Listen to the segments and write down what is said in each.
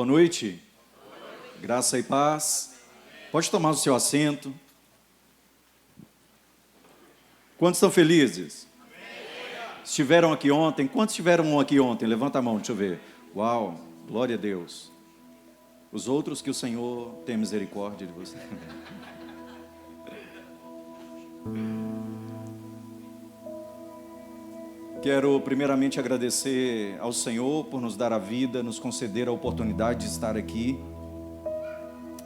Boa noite. Graça e paz. Pode tomar o seu assento. Quantos estão felizes? Estiveram aqui ontem? Quantos estiveram aqui ontem? Levanta a mão, deixa eu ver. Uau, glória a Deus. Os outros, que o Senhor tenha misericórdia de você. Quero primeiramente agradecer ao Senhor por nos dar a vida, nos conceder a oportunidade de estar aqui.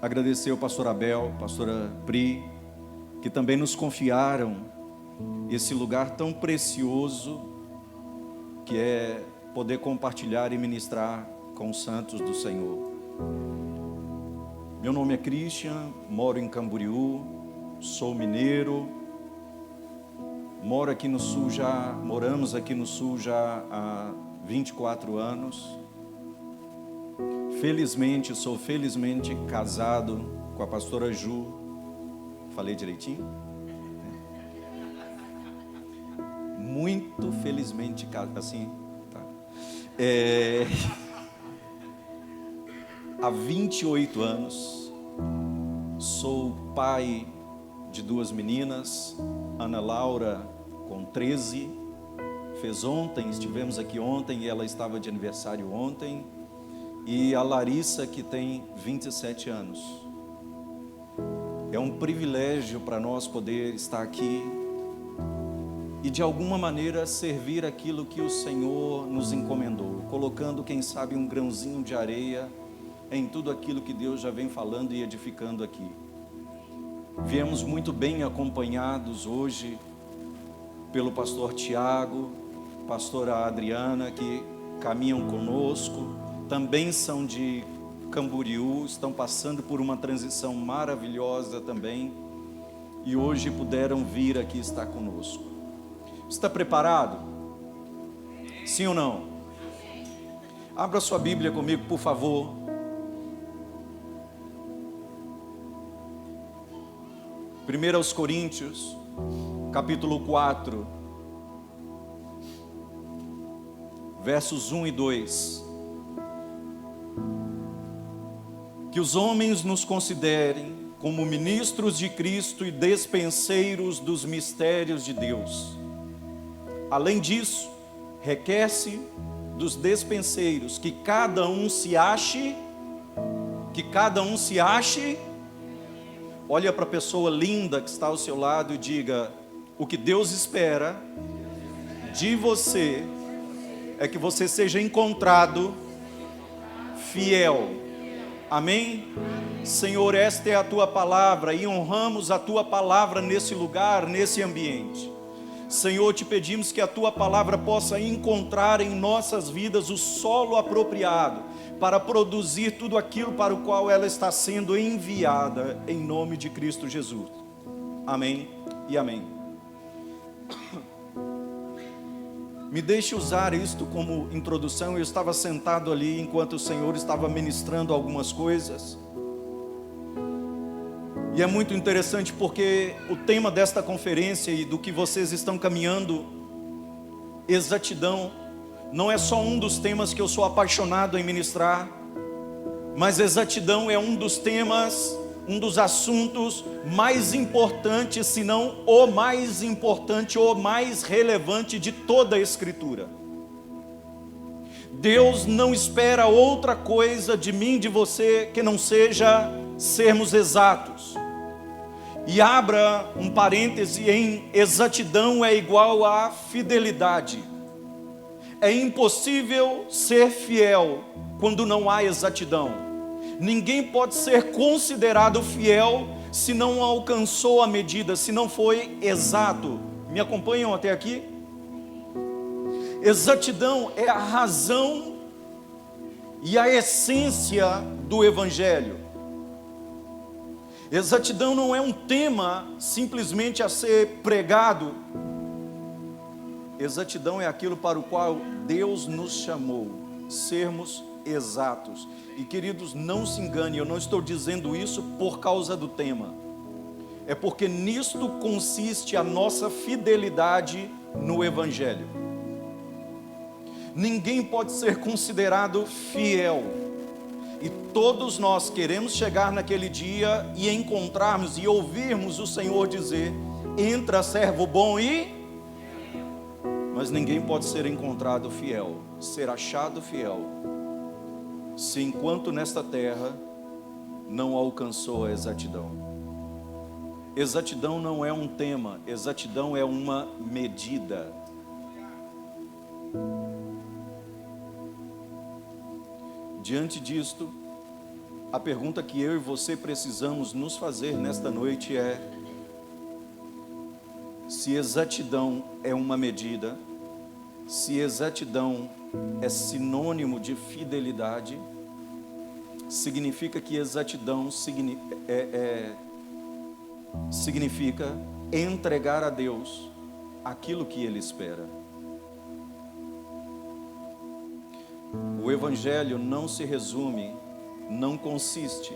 Agradecer ao pastor Abel, pastora Pri, que também nos confiaram esse lugar tão precioso que é poder compartilhar e ministrar com os santos do Senhor. Meu nome é Christian, moro em Camboriú, sou mineiro. Moramos aqui no Sul já há 24 anos. Sou felizmente casado com a pastora Ju. Falei direitinho? Muito felizmente casado, assim, tá? Há 28 anos, sou pai de 2 meninas, Ana Laura com 13, estivemos aqui ontem e ela estava de aniversário ontem, e a Larissa, que tem 27 anos. É um privilégio para nós poder estar aqui e de alguma maneira servir aquilo que o Senhor nos encomendou, colocando, quem sabe, um grãozinho de areia em tudo aquilo que Deus já vem falando e edificando aqui. Viemos muito bem acompanhados hoje pelo pastor Tiago, pastora Adriana, que caminham conosco, também são de Camboriú, estão passando por uma transição maravilhosa também, e hoje puderam vir aqui estar conosco. Está preparado? Sim ou não? Abra sua Bíblia comigo, por favor. 1 Coríntios, capítulo 4, versos 1 e 2. Que os homens nos considerem como ministros de Cristo e despenseiros dos mistérios de Deus. Além disso, requer-se dos despenseiros que cada um se ache. Olha para a pessoa linda que está ao seu lado e diga: o que Deus espera de você é que você seja encontrado fiel. Amém? Senhor, esta é a Tua palavra e honramos a Tua palavra nesse lugar, nesse ambiente. Senhor, te pedimos que a Tua palavra possa encontrar em nossas vidas o solo apropriado para produzir tudo aquilo para o qual ela está sendo enviada, em nome de Cristo Jesus. Amém e amém. Me deixe usar isto como introdução. Eu estava sentado ali enquanto o Senhor estava ministrando algumas coisas. E é muito interessante porque o tema desta conferência e do que vocês estão caminhando, exatidão, não é só um dos temas que eu sou apaixonado em ministrar, mas exatidão é um dos temas, um dos assuntos mais importantes, se não o mais importante, o mais relevante de toda a Escritura. Deus não espera outra coisa de mim, de você, que não seja sermos exatos. E abra um parêntese em exatidão é igual a fidelidade. É impossível ser fiel quando não há exatidão. Ninguém pode ser considerado fiel se não alcançou a medida, se não foi exato. Me acompanham até aqui? Exatidão é a razão e a essência do Evangelho. Exatidão não é um tema simplesmente a ser pregado. Exatidão é aquilo para o qual Deus nos chamou, sermos exatos. E queridos, não se engane, eu não estou dizendo isso por causa do tema. É porque nisto consiste a nossa fidelidade no Evangelho. Ninguém pode ser considerado fiel E todos nós queremos chegar naquele dia e encontrarmos e ouvirmos o Senhor dizer: entra, servo bom e... Mas ninguém pode ser encontrado fiel, ser achado fiel, se enquanto nesta terra não alcançou a exatidão. Exatidão não é um tema, exatidão é uma medida. Diante disto, a pergunta que eu e você precisamos nos fazer nesta noite é: se exatidão é uma medida, se exatidão é sinônimo de fidelidade, significa que exatidão significa entregar a Deus aquilo que Ele espera. O Evangelho não se resume, não consiste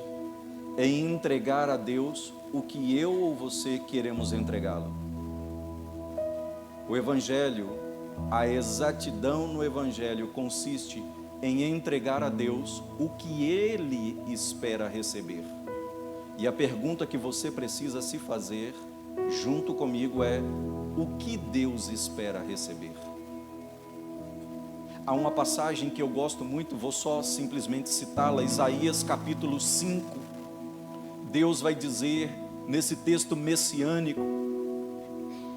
em entregar a Deus o que eu ou você queremos entregá-lo. O Evangelho, a exatidão no Evangelho consiste em entregar a Deus o que Ele espera receber. E a pergunta que você precisa se fazer, junto comigo, é: o que Deus espera receber? Há uma passagem que eu gosto muito, vou só simplesmente citá-la, Isaías capítulo 5. Deus vai dizer, nesse texto messiânico,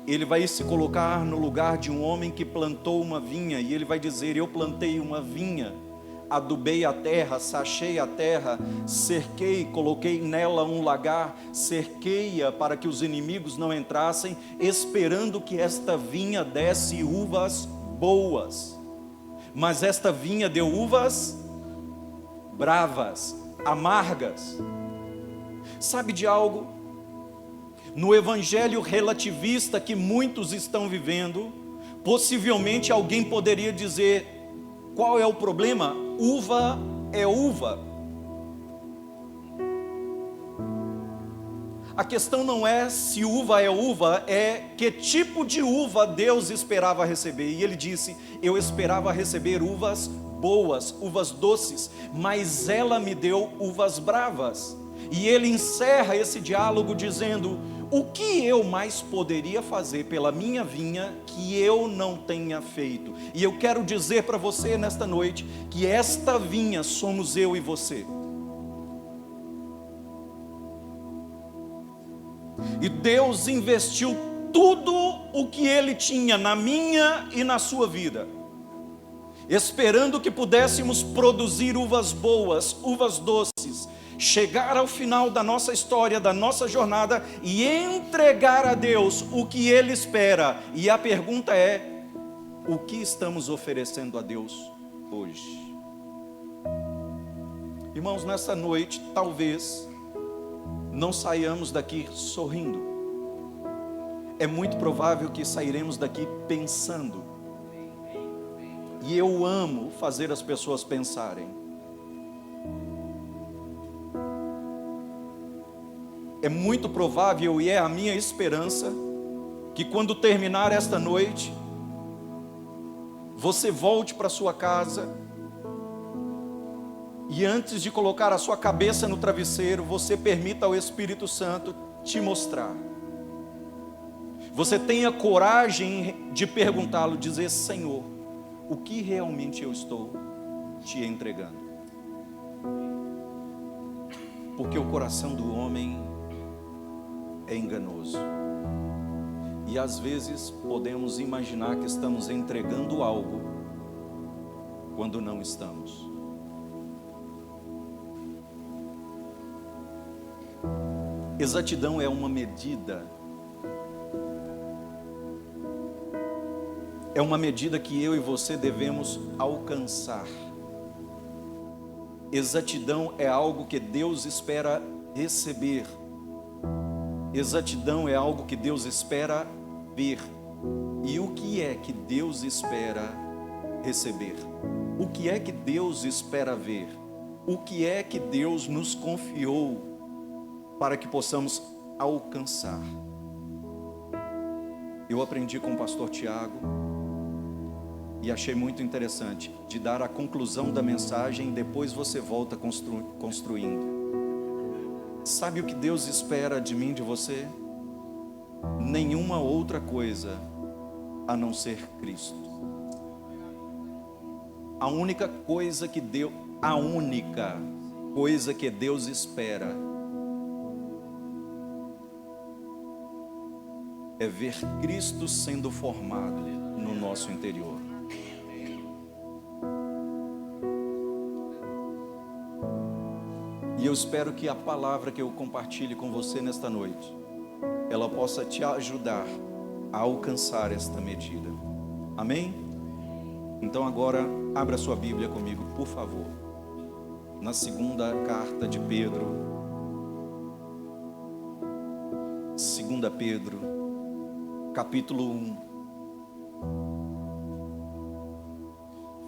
Ele vai se colocar no lugar de um homem que plantou uma vinha, e Ele vai dizer: eu plantei uma vinha, adubei a terra, sachei a terra, cerquei, coloquei nela um lagar, cerquei-a para que os inimigos não entrassem, esperando que esta vinha desse uvas boas. Mas esta vinha deu uvas bravas, amargas. Sabe de algo? No evangelho relativista que muitos estão vivendo, possivelmente alguém poderia dizer: qual é o problema? Uva é uva. A questão não é se uva é uva, é que tipo de uva Deus esperava receber. E Ele disse: eu esperava receber uvas boas, uvas doces, mas ela me deu uvas bravas. E Ele encerra esse diálogo dizendo: o que eu mais poderia fazer pela minha vinha que eu não tenha feito? E eu quero dizer para você nesta noite que esta vinha somos eu e você. E Deus investiu tudo o que Ele tinha na minha e na sua vida, esperando que pudéssemos produzir uvas boas, uvas doces, chegar ao final da nossa história, da nossa jornada e entregar a Deus o que Ele espera. E a pergunta é: o que estamos oferecendo a Deus hoje? Irmãos, nessa noite, talvez não saiamos daqui sorrindo. É muito provável que sairemos daqui pensando. E eu amo fazer as pessoas pensarem. É muito provável, e é a minha esperança, que quando terminar esta noite, você volte para sua casa e antes de colocar a sua cabeça no travesseiro, você permita ao Espírito Santo te mostrar. Você tenha coragem de perguntá-lo, dizer: Senhor, o que realmente eu estou te entregando? Porque o coração do homem é enganoso. E às vezes podemos imaginar que estamos entregando algo quando não estamos. Exatidão é uma medida. É uma medida que eu e você devemos alcançar. Exatidão é algo que Deus espera receber. Exatidão é algo que Deus espera ver. E o que é que Deus espera receber? O que é que Deus espera ver? O que é que Deus nos confiou para que possamos alcançar? Eu aprendi com o pastor Tiago e achei muito interessante, de dar a conclusão da mensagem, depois você volta construindo. Sabe o que Deus espera de mim, de você? Nenhuma outra coisa a não ser Cristo. A única coisa que Deus espera é ver Cristo sendo formado no nosso interior. E eu espero que a palavra que eu compartilhe com você nesta noite, ela possa te ajudar a alcançar esta medida. Amém? Então agora, abra sua Bíblia comigo, por favor. Na segunda carta de Pedro. 2 Pedro, capítulo 1.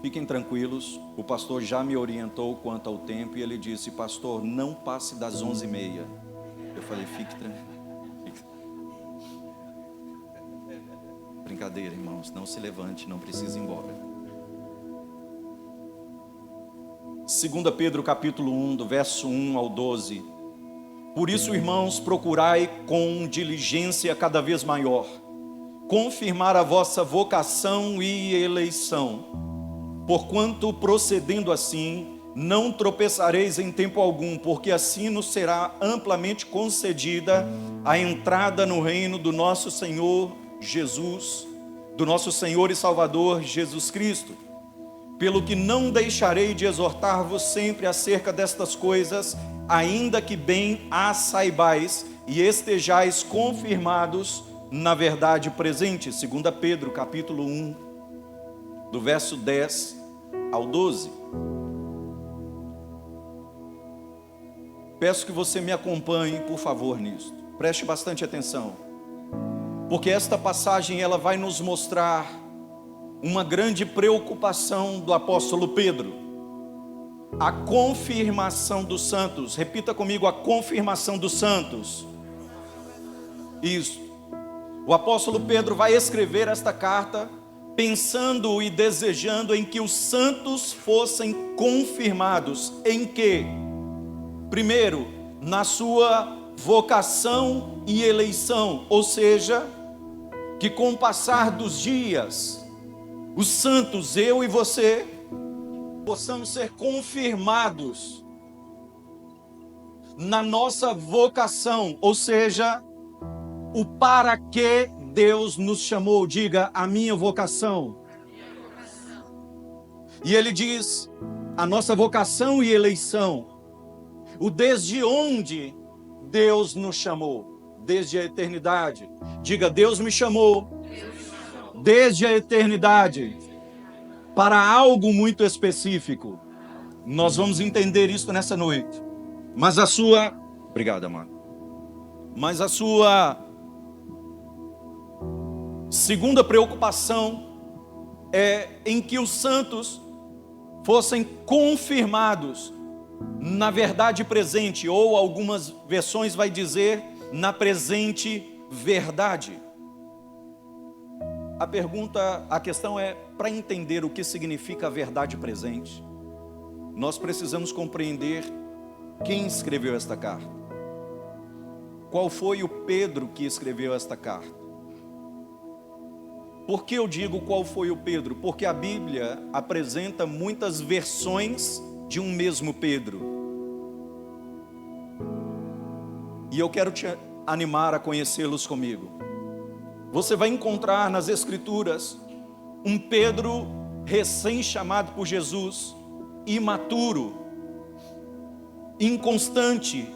Fiquem tranquilos, o pastor já me orientou quanto ao tempo e ele disse: pastor, não passe das 11h30. Eu falei: fique tranquilo. Brincadeira, irmãos, não se levante, não precisa ir embora. 2 Pedro capítulo 1, do verso 1 ao 12. Por isso, irmãos, procurai com diligência cada vez maior confirmar a vossa vocação e eleição, porquanto procedendo assim, não tropeçareis em tempo algum, porque assim nos será amplamente concedida a entrada no reino do nosso Senhor Jesus, do nosso Senhor e Salvador Jesus Cristo. Pelo que não deixarei de exortar-vos sempre acerca destas coisas, ainda que bem as saibais e estejais confirmados na verdade presente. 2 Pedro capítulo 1, do verso 10 ao 12. Peço que você me acompanhe, por favor, nisso. Preste bastante atenção, porque esta passagem ela vai nos mostrar uma grande preocupação do apóstolo Pedro. A confirmação dos santos. Repita comigo: a confirmação dos santos. Isso. O apóstolo Pedro vai escrever esta carta pensando e desejando em que os santos fossem confirmados. Em quê? Primeiro, na sua vocação e eleição, ou seja, que com o passar dos dias, os santos, eu e você, possamos ser confirmados na nossa vocação, ou seja, o para que Deus nos chamou. Diga: a minha vocação. E ele diz: a nossa vocação e eleição, o desde onde Deus nos chamou, desde a eternidade. Diga: Deus me chamou desde a eternidade para algo muito específico. Nós vamos entender isso nessa noite. Mas a sua... Obrigado, amado. Mas a sua segunda preocupação é em que os santos fossem confirmados na verdade presente, ou algumas versões vai dizer na presente verdade. A questão é, para entender o que significa a verdade presente, nós precisamos compreender quem escreveu esta carta. Qual foi o Pedro que escreveu esta carta? Por que eu digo qual foi o Pedro? Porque a Bíblia apresenta muitas versões de um mesmo Pedro. E eu quero te animar a conhecê-los comigo. Você vai encontrar nas Escrituras um Pedro recém-chamado por Jesus, imaturo, inconstante,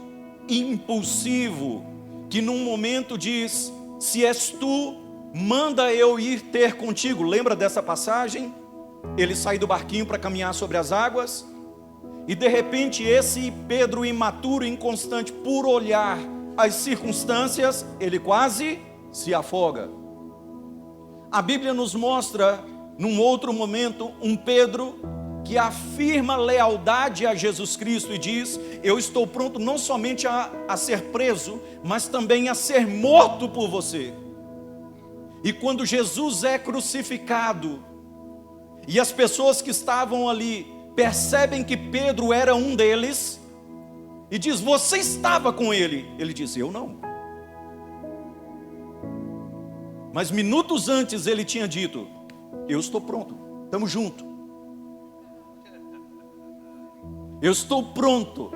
impulsivo, que num momento diz: se és tu, manda eu ir ter contigo. Lembra dessa passagem? Ele sai do barquinho para caminhar sobre as águas, e de repente esse Pedro imaturo, inconstante, por olhar as circunstâncias, ele quase se afoga. A Bíblia nos mostra, num outro momento, um Pedro que afirma lealdade a Jesus Cristo e diz: eu estou pronto não somente a ser preso, mas também a ser morto por você. E quando Jesus é crucificado, e as pessoas que estavam ali percebem que Pedro era um deles, e diz: você estava com ele? Ele diz: eu não. Mas minutos antes ele tinha dito: eu estou pronto, estamos juntos. Eu estou pronto,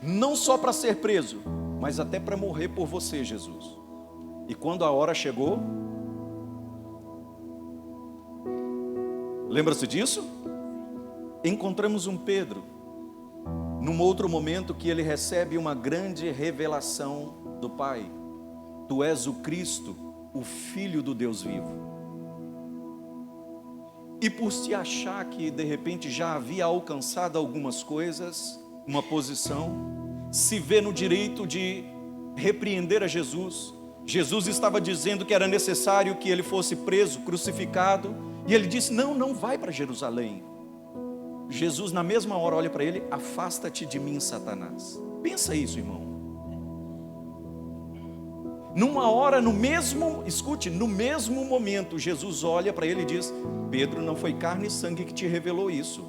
não só para ser preso, mas até para morrer por você, Jesus. E quando a hora chegou, lembra-se disso? Encontramos um Pedro, num outro momento, que ele recebe uma grande revelação do Pai: tu és o Cristo, o Filho do Deus vivo. E por se achar que de repente já havia alcançado algumas coisas, uma posição, se vê no direito de repreender a Jesus. Jesus estava dizendo que era necessário que ele fosse preso, crucificado, e ele disse: não, não vai para Jerusalém. Jesus na mesma hora olha para ele: afasta-te de mim, Satanás. Pensa isso, irmão. Numa hora, escute, no mesmo momento, Jesus olha para ele e diz: Pedro, não foi carne e sangue que te revelou isso.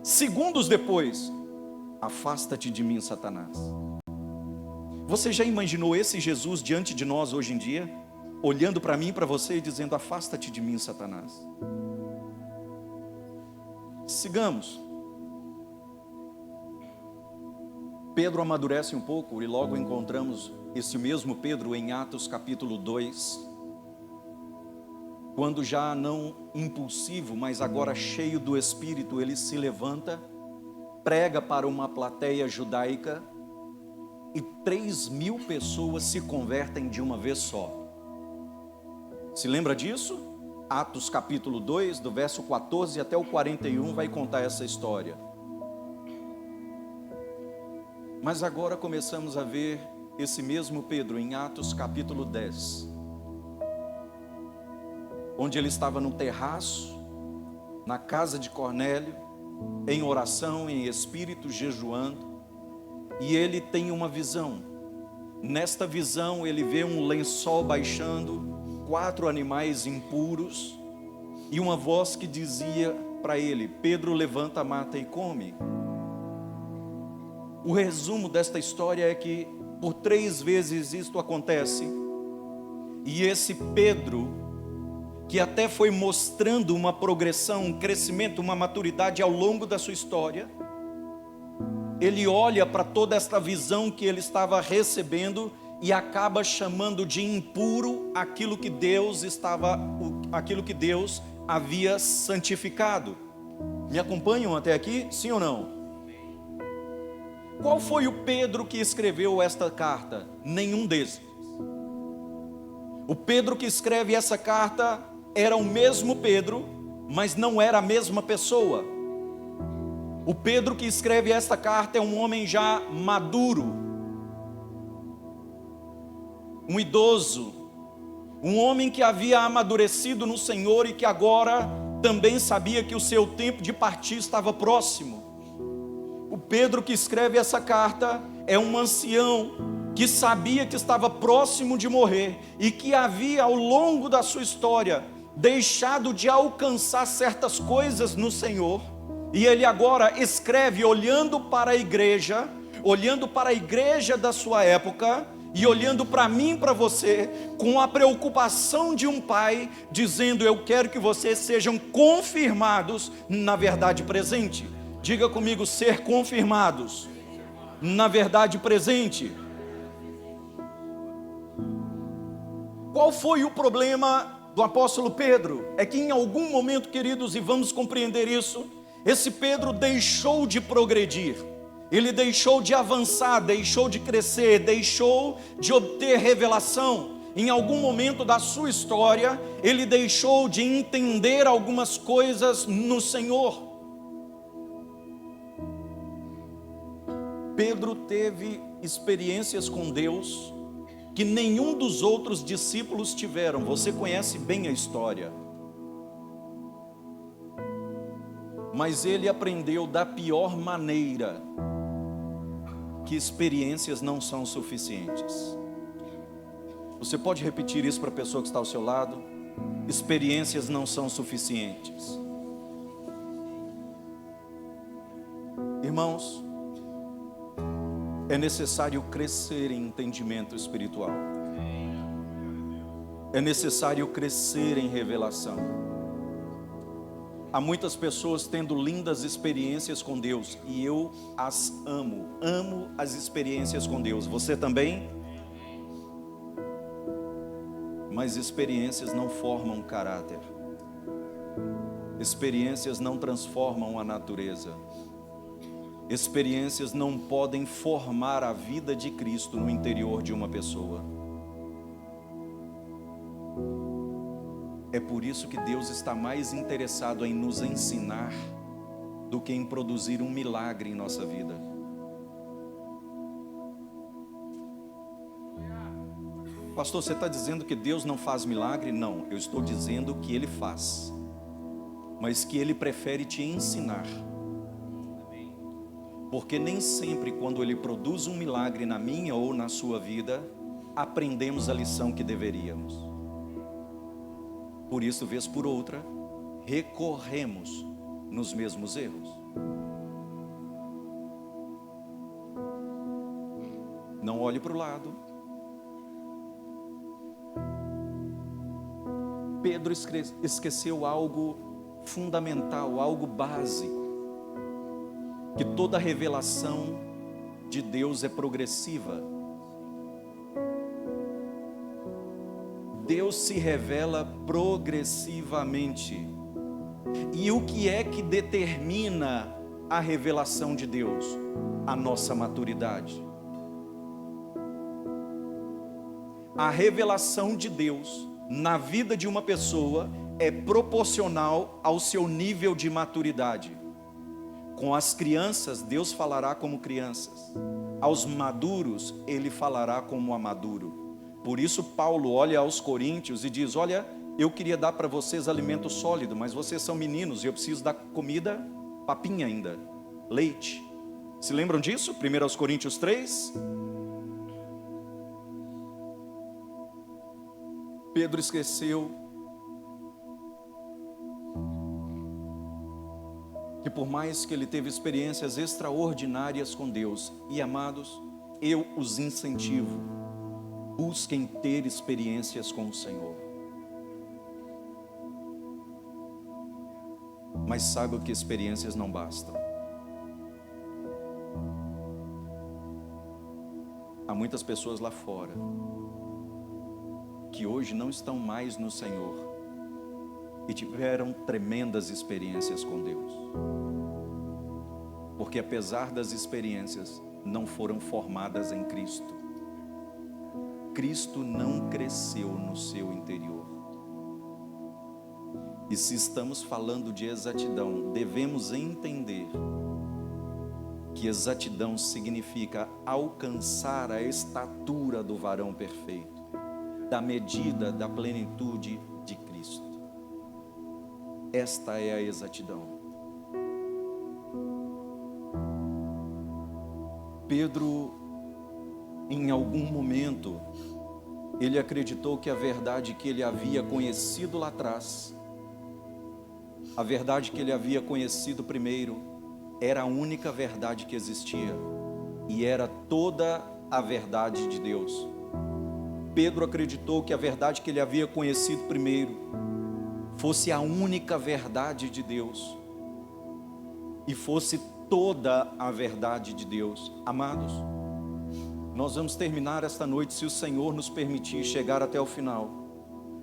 Segundos depois: afasta-te de mim, Satanás. Você já imaginou esse Jesus diante de nós hoje em dia, olhando para mim e para você e dizendo: afasta-te de mim, Satanás? Sigamos. Pedro amadurece um pouco e logo encontramos esse mesmo Pedro em Atos capítulo 2, quando já não impulsivo, mas agora cheio do Espírito, ele se levanta, prega para uma plateia judaica e 3.000 pessoas se convertem de uma vez só. Se lembra disso? Atos capítulo 2, do verso 14 até o 41 vai contar essa história. Mas agora começamos a ver esse mesmo Pedro em Atos capítulo 10, onde ele estava no terraço, na casa de Cornélio, em oração, em espírito, jejuando, e ele tem uma visão. Nesta visão ele vê um lençol baixando, 4 animais impuros, e uma voz que dizia para ele: Pedro, levanta, mata e come. O resumo desta história é que por 3 vezes isto acontece, e esse Pedro, que até foi mostrando uma progressão, um crescimento, uma maturidade ao longo da sua história, ele olha para toda esta visão que ele estava recebendo e acaba chamando de impuro aquilo que Deus havia santificado. Me acompanham até aqui? Sim ou não? Qual foi o Pedro que escreveu esta carta? Nenhum desses. O Pedro que escreve essa carta era o mesmo Pedro, mas não era a mesma pessoa. O Pedro que escreve esta carta é um homem já maduro, um idoso, um homem que havia amadurecido no Senhor e que agora também sabia que o seu tempo de partir estava próximo. O Pedro que escreve essa carta é um ancião que sabia que estava próximo de morrer e que havia ao longo da sua história deixado de alcançar certas coisas no Senhor, e ele agora escreve olhando para a igreja da sua época e olhando para mim e para você com a preocupação de um pai, dizendo: eu quero que vocês sejam confirmados na verdade presente. Diga comigo: ser confirmados na verdade presente. Qual foi o problema do apóstolo Pedro? É que em algum momento, queridos, e vamos compreender isso, esse Pedro deixou de progredir, ele deixou de avançar, deixou de crescer, deixou de obter revelação. Em algum momento da sua história, ele deixou de entender algumas coisas no Senhor. Pedro teve experiências com Deus que nenhum dos outros discípulos tiveram. Você conhece bem a história. Mas ele aprendeu da pior maneira que experiências não são suficientes. Você pode repetir isso para a pessoa que está ao seu lado? experiências não são suficientes. Irmãos, é necessário crescer em entendimento espiritual. É necessário crescer em revelação. Há muitas pessoas tendo lindas experiências com Deus, e eu as amo. Amo as experiências com Deus. Você também? Mas experiências não formam caráter. Experiências não transformam a natureza. Experiências não podem formar a vida de Cristo no interior de uma pessoa. É por isso que Deus está mais interessado em nos ensinar do que em produzir um milagre em nossa vida. Pastor, você está dizendo que Deus não faz milagre? Não, eu estou dizendo que Ele faz, mas que Ele prefere te ensinar. Porque nem sempre quando Ele produz um milagre na minha ou na sua vida, aprendemos a lição que deveríamos. Por isso, vez por outra, recorremos nos mesmos erros. Não olhe para o lado. Pedro esqueceu algo fundamental, algo básico. Que toda revelação de Deus é progressiva. Deus se revela progressivamente. E o que é que determina a revelação de Deus? A nossa maturidade. A revelação de Deus na vida de uma pessoa é proporcional ao seu nível de maturidade. Com as crianças, Deus falará como crianças. Aos maduros, Ele falará como a maduro. Por isso Paulo olha aos coríntios e diz: olha, eu queria dar para vocês alimento sólido, mas vocês são meninos e eu preciso dar comida, papinha ainda, leite. Se lembram disso? 1 Coríntios 3. Pedro esqueceu que por mais que ele teve experiências extraordinárias com Deus, e amados, eu os incentivo, busquem ter experiências com o Senhor. Mas saiba que experiências não bastam. Há muitas pessoas lá fora que hoje não estão mais no Senhor e tiveram tremendas experiências com Deus, porque apesar das experiências, não foram formadas em Cristo. Cristo não cresceu no seu interior. E se estamos falando de exatidão, devemos entender que exatidão significa alcançar a estatura do varão perfeito, da medida da plenitude de Cristo. Esta é a exatidão. Pedro, em algum momento, ele acreditou que a verdade que ele havia conhecido lá atrás, a verdade que ele havia conhecido primeiro, era a única verdade que existia, e era toda a verdade de Deus. Pedro acreditou que a verdade que ele havia conhecido primeiro fosse a única verdade de Deus e fosse toda a verdade de Deus. Amados, nós vamos terminar esta noite, se o Senhor nos permitir, chegar até o final,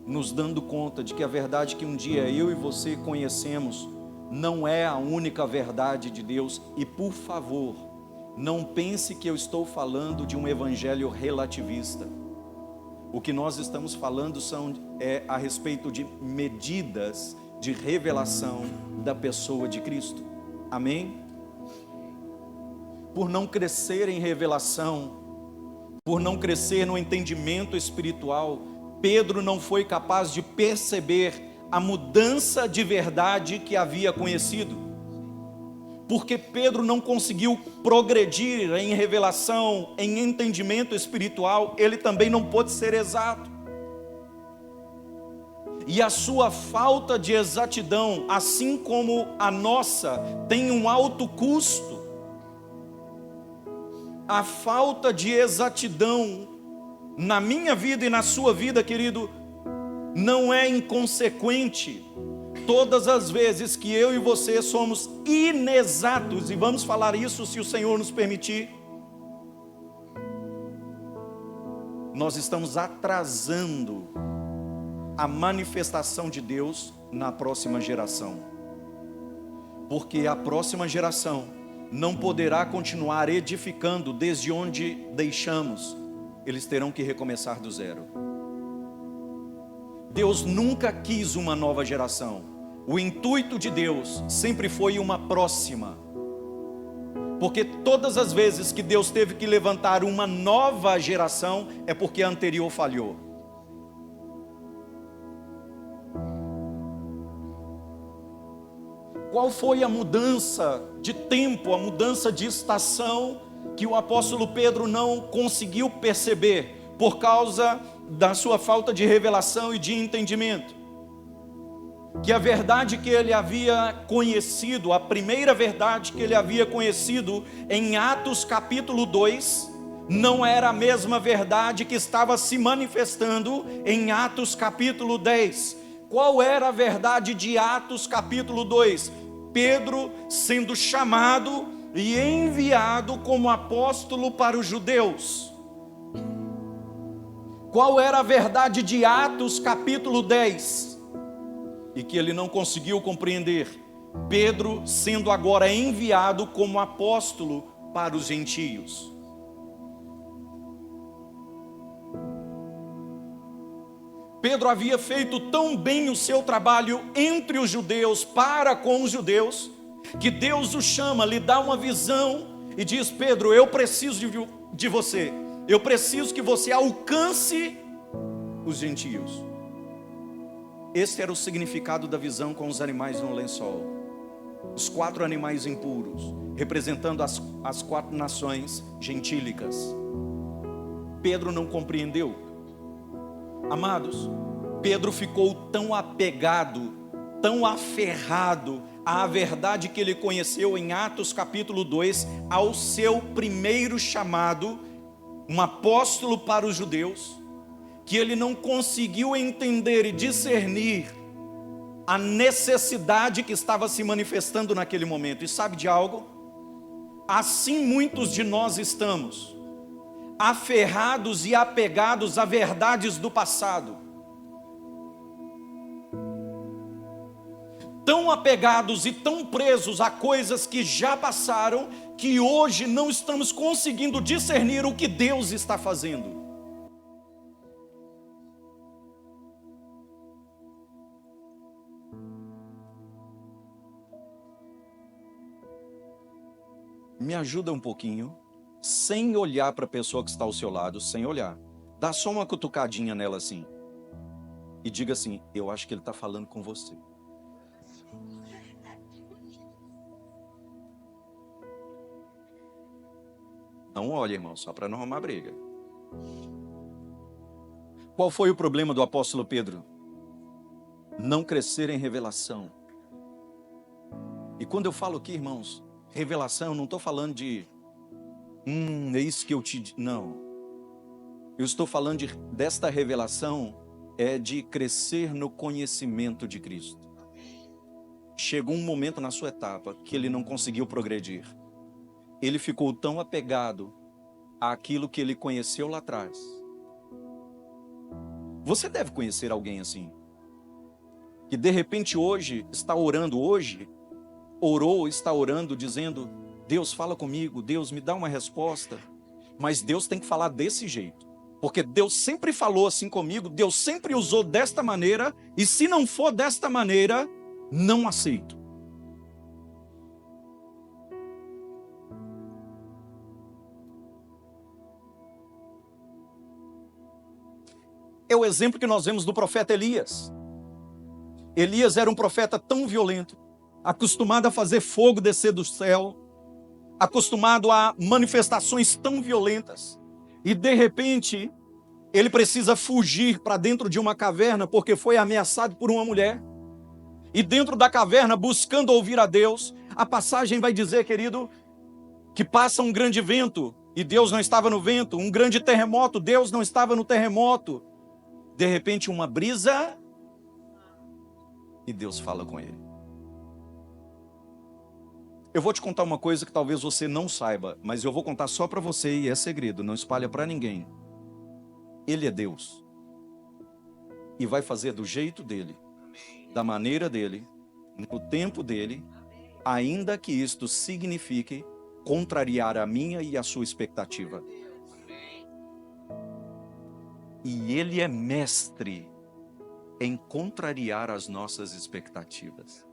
nos dando conta de que a verdade que um dia eu e você conhecemos não é a única verdade de Deus. E por favor, não pense que eu estou falando de um evangelho relativista. O que nós estamos falando é a respeito de medidas de revelação da pessoa de Cristo. Amém? Por não crescer em revelação, por não crescer no entendimento espiritual, Pedro não foi capaz de perceber a mudança de verdade que havia conhecido. Porque Pedro não conseguiu progredir em revelação, em entendimento espiritual, ele também não pôde ser exato. E a sua falta de exatidão, assim como a nossa, tem um alto custo. A falta de exatidão na minha vida e na sua vida, querido, não é inconsequente. Todas as vezes que eu e você somos inexatos, e vamos falar isso se o Senhor nos permitir, nós estamos atrasando a manifestação de Deus na próxima geração. Porque a próxima geração não poderá continuar edificando desde onde deixamos. Eles terão que recomeçar do zero. Deus nunca quis uma nova geração. O intuito de Deus sempre foi uma próxima. Porque todas as vezes que Deus teve que levantar uma nova geração, é porque a anterior falhou. Qual foi a mudança de tempo, a mudança de estação que o apóstolo Pedro não conseguiu perceber por causa da sua falta de revelação e de entendimento? Que a verdade que ele havia conhecido, a primeira verdade que ele havia conhecido em Atos capítulo 2, não era a mesma verdade que estava se manifestando em Atos capítulo 10. Qual era a verdade de Atos capítulo 2? Pedro sendo chamado e enviado como apóstolo para os judeus. Qual era a verdade de Atos capítulo 10? E que ele não conseguiu compreender. Pedro sendo agora enviado como apóstolo para os gentios. Pedro havia feito tão bem o seu trabalho entre os judeus, para com os judeus, que Deus o chama, lhe dá uma visão e diz: Pedro, eu preciso de você. Eu preciso que você alcance os gentios. Esse era o significado da visão com os animais no lençol. Os 4 animais impuros, representando as 4 nações gentílicas. Pedro não compreendeu. Amados, Pedro ficou tão apegado, tão aferrado à verdade que ele conheceu em Atos capítulo 2, ao seu primeiro chamado, um apóstolo para os judeus, que ele não conseguiu entender e discernir a necessidade que estava se manifestando naquele momento. E sabe de algo? Assim muitos de nós estamos aferrados e apegados a verdades do passado, tão apegados e tão presos a coisas que já passaram, que hoje não estamos conseguindo discernir o que Deus está fazendo. Me ajuda um pouquinho, sem olhar para a pessoa que está ao seu lado, sem olhar. Dá só uma cutucadinha nela assim. E diga assim: eu acho que ele está falando com você. Não olhe, irmão, só para não arrumar briga. Qual foi o problema do apóstolo Pedro? Não crescer em revelação. E quando eu falo aqui, irmãos, revelação, eu não estou falando de é isso que eu te... Não. Eu estou falando desta revelação, é de crescer no conhecimento de Cristo. Chegou um momento na sua etapa que ele não conseguiu progredir. Ele ficou tão apegado àquilo que ele conheceu lá atrás. Você deve conhecer alguém assim, que de repente hoje está orando, está orando dizendo: Deus, fala comigo, Deus, me dá uma resposta. Mas Deus tem que falar desse jeito, porque Deus sempre falou assim comigo, Deus sempre usou desta maneira, e se não for desta maneira, não aceito. É o exemplo que nós vemos do profeta Elias. Elias era um profeta tão violento, acostumado a fazer fogo descer do céu, acostumado a manifestações tão violentas, e de repente Ele precisa fugir para dentro de uma caverna porque foi ameaçado por uma mulher. E dentro da caverna, buscando ouvir a Deus, a passagem vai dizer, querido, que passa um grande vento e Deus não estava no vento, um grande terremoto, Deus não estava no terremoto. De repente, uma brisa e Deus fala com ele. Eu vou te contar uma coisa que talvez você não saiba, mas eu vou contar só para você e é segredo, não espalha para ninguém. Ele é Deus e vai fazer do jeito dele, da maneira dele, no tempo dele, ainda que isto signifique contrariar a minha e a sua expectativa. E ele é mestre em contrariar as nossas expectativas.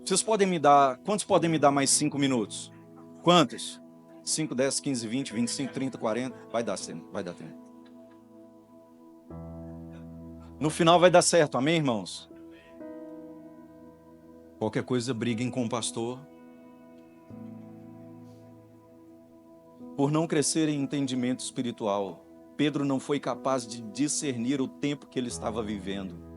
Vocês podem me dar, quantos podem me dar mais 5 minutos? Quantos? 5, 10, 15, 20, 25, 30, 40, vai dar tempo. No final vai dar certo, amém, irmãos? Qualquer coisa, briguem com o pastor. Por não crescer em entendimento espiritual, Pedro não foi capaz de discernir o tempo que ele estava vivendo.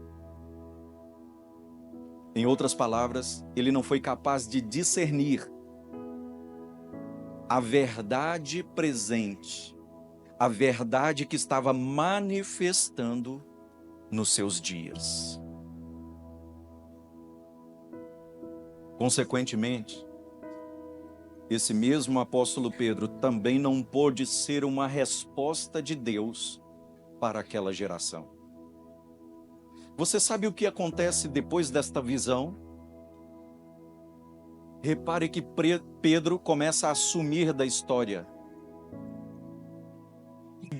Em outras palavras, ele não foi capaz de discernir a verdade presente, a verdade que estava manifestando nos seus dias. Consequentemente, esse mesmo apóstolo Pedro também não pôde ser uma resposta de Deus para aquela geração. Você sabe o que acontece depois desta visão? Repare que Pedro começa a assumir da história.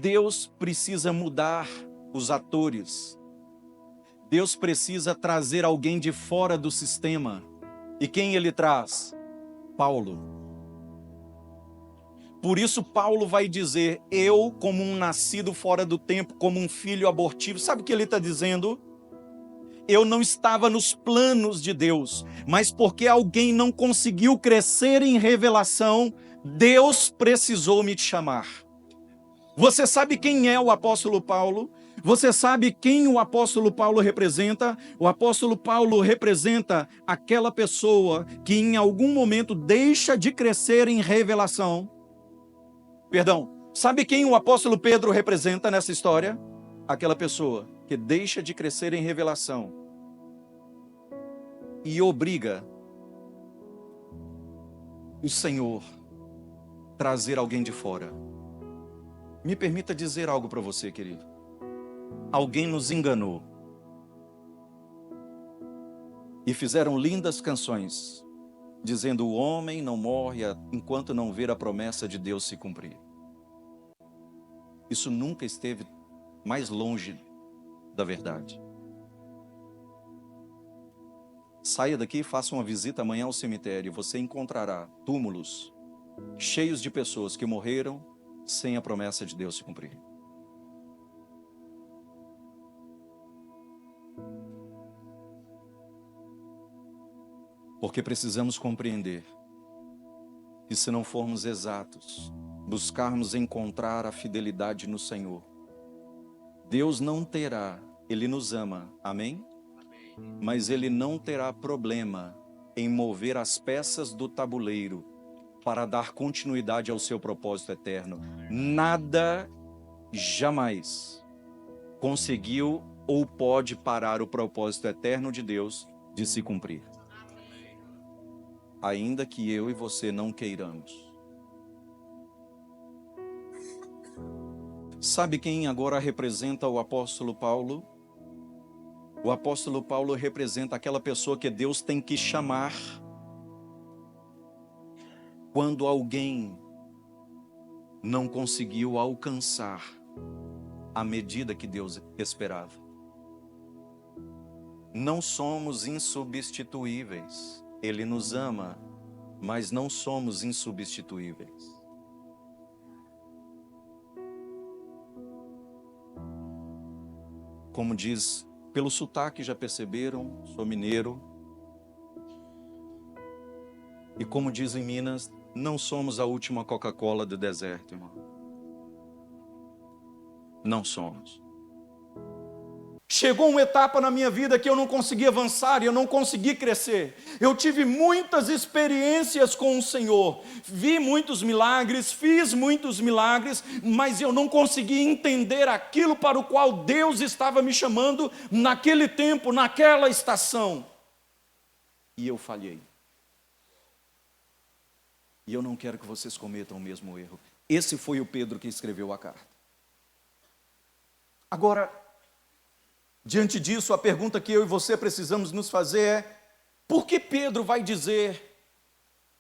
Deus precisa mudar os atores. Deus precisa trazer alguém de fora do sistema. E quem ele traz? Paulo. Por isso Paulo vai dizer, eu como um nascido fora do tempo, como um filho abortivo. Sabe o que ele está dizendo? Eu não estava nos planos de Deus, mas porque alguém não conseguiu crescer em revelação, Deus precisou me chamar. Você sabe quem é o apóstolo Paulo? Você sabe quem o apóstolo Paulo representa? O apóstolo Paulo representa aquela pessoa que em algum momento deixa de crescer em revelação. Perdão, sabe quem o apóstolo Pedro representa nessa história? Aquela pessoa que deixa de crescer em revelação e obriga o Senhor a trazer alguém de fora. Me permita dizer algo para você, querido. Alguém nos enganou e fizeram lindas canções dizendo o homem não morre enquanto não ver a promessa de Deus se cumprir. Isso nunca esteve mais longe da verdade. Saia daqui e faça uma visita amanhã ao cemitério. Você encontrará túmulos cheios de pessoas que morreram sem a promessa de Deus se cumprir. Porque precisamos compreender que se não formos exatos, buscarmos encontrar a fidelidade no Senhor, Deus não terá, Ele nos ama, amém? Mas Ele não terá problema em mover as peças do tabuleiro para dar continuidade ao seu propósito eterno. Nada jamais conseguiu ou pode parar o propósito eterno de Deus de se cumprir. Ainda que eu e você não queiramos. Sabe quem agora representa o apóstolo Paulo? O apóstolo Paulo representa aquela pessoa que Deus tem que chamar quando alguém não conseguiu alcançar a medida que Deus esperava. Não somos insubstituíveis. Ele nos ama, mas não somos insubstituíveis. Como diz, pelo sotaque já perceberam, sou mineiro. E como diz em Minas, não somos a última Coca-Cola do deserto, irmão. Não somos. Chegou uma etapa na minha vida que eu não consegui avançar e eu não consegui crescer. Eu tive muitas experiências com o Senhor, vi muitos milagres, fiz muitos milagres, mas eu não consegui entender aquilo para o qual Deus estava me chamando naquele tempo, naquela estação. E eu falhei. E eu não quero que vocês cometam o mesmo erro. Esse foi o Pedro que escreveu a carta. Agora, diante disso, a pergunta que eu e você precisamos nos fazer é: por que Pedro vai dizer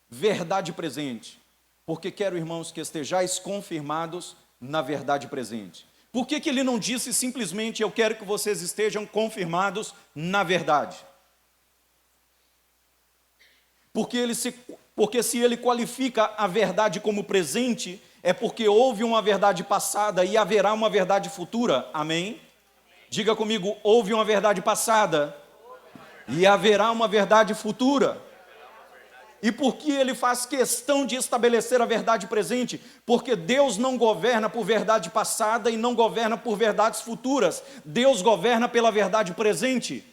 verdade presente? Porque quero, irmãos, que estejais confirmados na verdade presente. Por que ele não disse simplesmente: eu quero que vocês estejam confirmados na verdade? Porque se ele qualifica a verdade como presente, é porque houve uma verdade passada e haverá uma verdade futura. Amém? Diga comigo: houve uma verdade passada e haverá uma verdade futura. E por que ele faz questão de estabelecer a verdade presente? Porque Deus não governa por verdade passada e não governa por verdades futuras. Deus governa pela verdade presente.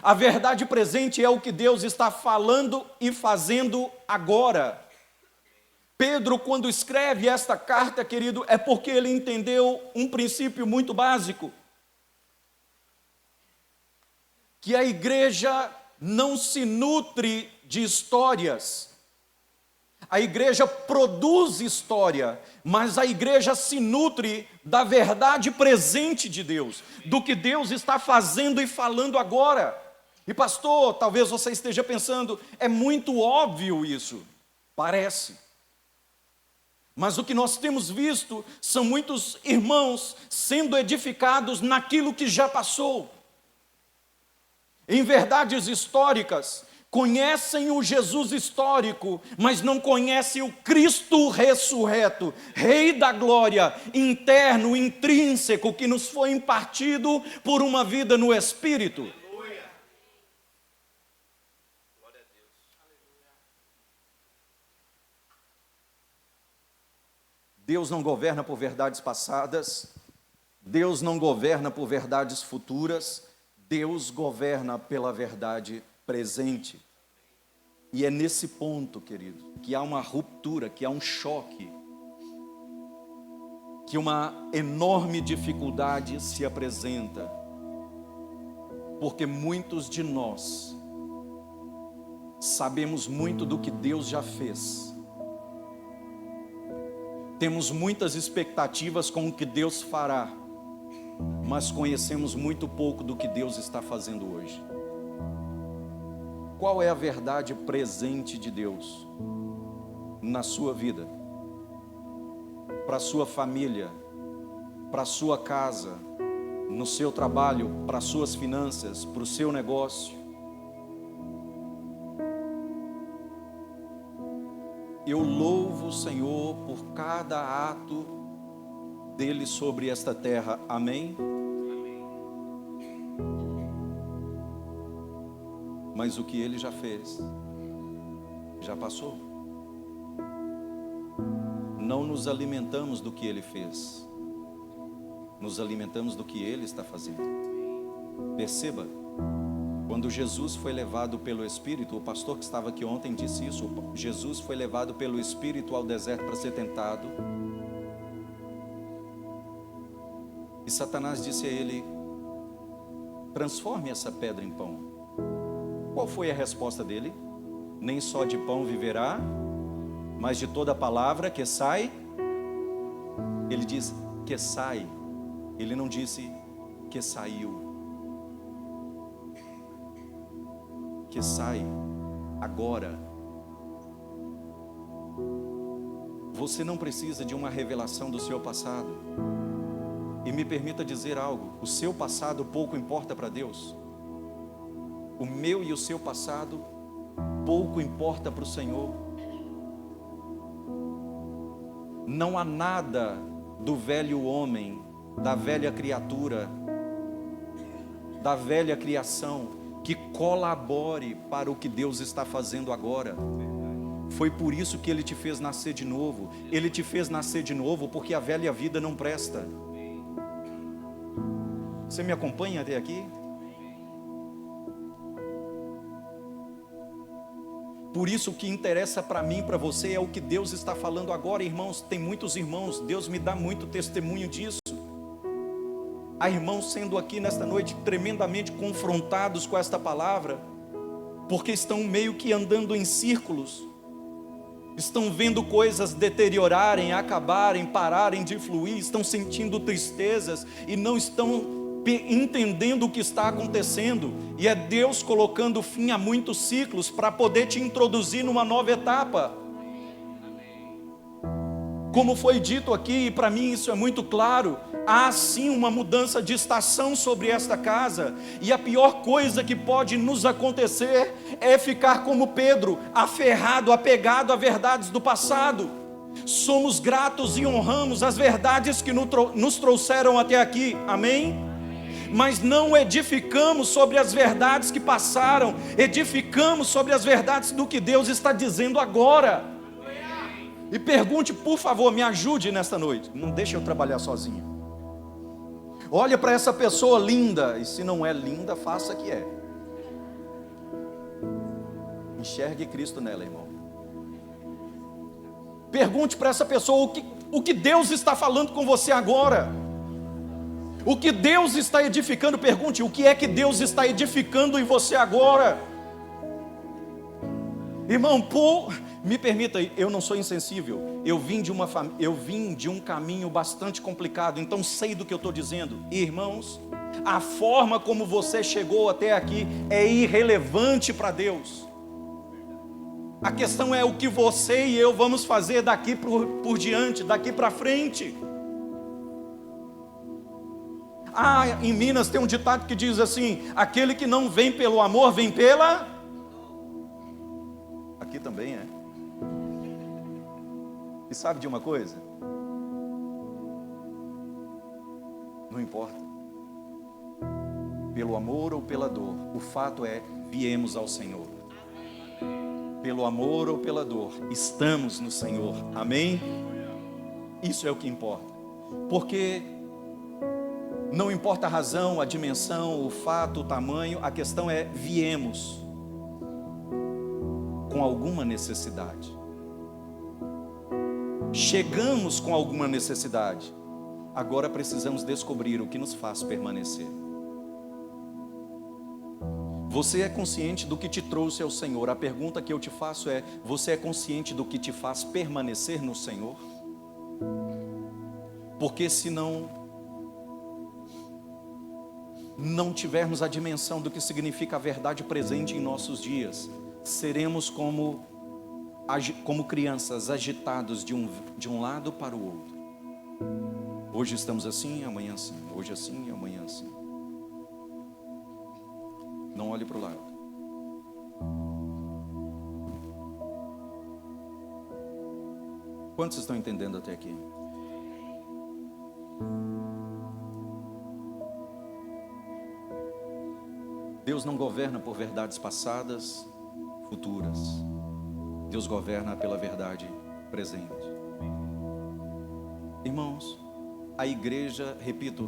A verdade presente é o que Deus está falando e fazendo agora. Pedro, quando escreve esta carta, querido, é porque ele entendeu um princípio muito básico: que a igreja não se nutre de histórias. A igreja produz história, mas a igreja se nutre da verdade presente de Deus, do que Deus está fazendo e falando agora. E pastor, talvez você esteja pensando, é muito óbvio isso. Parece. Mas o que nós temos visto são muitos irmãos sendo edificados naquilo que já passou. Em verdades históricas, conhecem o Jesus histórico, mas não conhecem o Cristo ressurreto, Rei da glória, interno, intrínseco, que nos foi impartido por uma vida no Espírito. Aleluia. Glória a Deus. Deus não governa por verdades passadas, Deus não governa por verdades futuras, Deus governa pela verdade presente. E é nesse ponto, querido, que há uma ruptura, que há um choque, que uma enorme dificuldade se apresenta, porque muitos de nós sabemos muito do que Deus já fez, temos muitas expectativas com o que Deus fará, mas conhecemos muito pouco do que Deus está fazendo hoje. Qual é a verdade presente de Deus na sua vida, para a sua família, para a sua casa, no seu trabalho, para as suas finanças, para o seu negócio? Eu louvo o Senhor por cada ato dele sobre esta terra. Amém? Mas o que ele já fez, já passou. Não nos alimentamos do que ele fez, nos alimentamos do que ele está fazendo. Perceba, quando Jesus foi levado pelo Espírito, o pastor que estava aqui ontem disse isso, Jesus foi levado pelo Espírito ao deserto para ser tentado. E Satanás disse a ele: transforme essa pedra em pão. Qual foi a resposta dele? Nem só de pão viverá, mas de toda palavra que sai. Ele diz que sai. Ele não disse que saiu. Que sai agora. Você não precisa de uma revelação do seu passado. E me permita dizer algo: o seu passado pouco importa para Deus. O meu e o seu passado pouco importa para o Senhor. Não há nada do velho homem, da velha criatura, da velha criação que colabore para o que Deus está fazendo agora. Foi por isso que Ele te fez nascer de novo. Ele te fez nascer de novo porque a velha vida não presta. Você me acompanha até aqui? Por isso o que interessa para mim, para você, é o que Deus está falando agora, irmãos. Tem muitos irmãos, Deus me dá muito testemunho disso. Há irmãos sendo aqui nesta noite tremendamente confrontados com esta palavra, porque estão meio que andando em círculos, estão vendo coisas deteriorarem, acabarem, pararem de fluir, estão sentindo tristezas e não estão entendendo o que está acontecendo, e é Deus colocando fim a muitos ciclos para poder te introduzir numa nova etapa. Como foi dito aqui, e para mim isso é muito claro, há sim uma mudança de estação sobre esta casa, e a pior coisa que pode nos acontecer é ficar como Pedro, aferrado, apegado a verdades do passado. Somos gratos e honramos as verdades que nos trouxeram até aqui, amém? Mas não edificamos sobre as verdades que passaram, edificamos sobre as verdades do que Deus está dizendo agora. E pergunte, por favor, me ajude nesta noite, não deixe eu trabalhar sozinho. Olha para essa pessoa linda, e se não é linda, faça que é. Enxergue Cristo nela, irmão. Pergunte para essa pessoa o que Deus está falando com você agora. O que Deus está edificando, pergunte, o que é que Deus está edificando em você agora? Irmão, me permita, eu não sou insensível, eu vim de um caminho bastante complicado, então sei do que eu estou dizendo. Irmãos, a forma como você chegou até aqui é irrelevante para Deus. A questão é o que você e eu vamos fazer daqui por diante, daqui para frente. Em Minas tem um ditado que diz assim: aquele que não vem pelo amor, vem pela... Aqui também é. E sabe de uma coisa? Não importa. Pelo amor ou pela dor, o fato é, viemos ao Senhor. Pelo amor ou pela dor, estamos no Senhor, amém? Isso é o que importa. Porque não importa a razão, a dimensão, o fato, o tamanho, a questão é, viemos com alguma necessidade. Chegamos com alguma necessidade. Agora precisamos descobrir o que nos faz permanecer. Você é consciente do que te trouxe ao Senhor? A pergunta que eu te faço é: você é consciente do que te faz permanecer no Senhor? Porque se não tivermos a dimensão do que significa a verdade presente em nossos dias, seremos como crianças agitados de um lado para o outro. Hoje estamos assim, amanhã assim. Hoje assim, amanhã assim. Não olhe para o lado. Quantos estão entendendo até aqui? Deus não governa por verdades passadas, futuras. Deus governa pela verdade presente. Irmãos, a igreja, repito,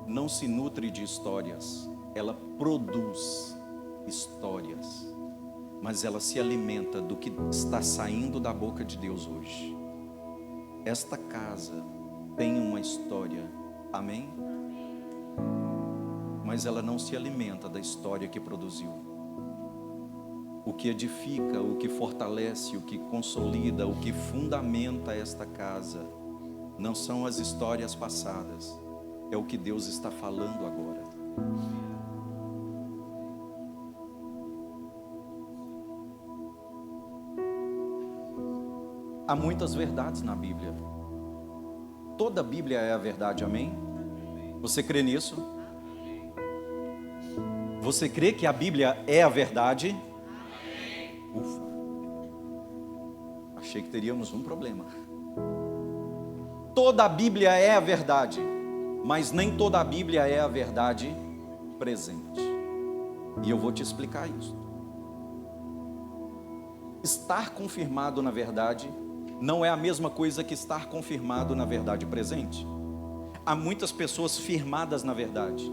não se nutre de histórias, ela produz histórias, mas ela se alimenta do que está saindo da boca de Deus hoje. Esta casa tem uma história, amém? Mas ela não se alimenta da história que produziu. O que edifica, o que fortalece, o que consolida, o que fundamenta esta casa, não são as histórias passadas, é o que Deus está falando agora. Há muitas verdades na Bíblia. Toda a Bíblia é a verdade, amém? Você crê nisso? Você crê que a Bíblia é a verdade? Ufa. Achei que teríamos um problema. Toda a Bíblia é a verdade, mas nem toda a Bíblia é a verdade presente. E eu vou te explicar isso. Estar confirmado na verdade não é a mesma coisa que estar confirmado na verdade presente. Há muitas pessoas firmadas na verdade,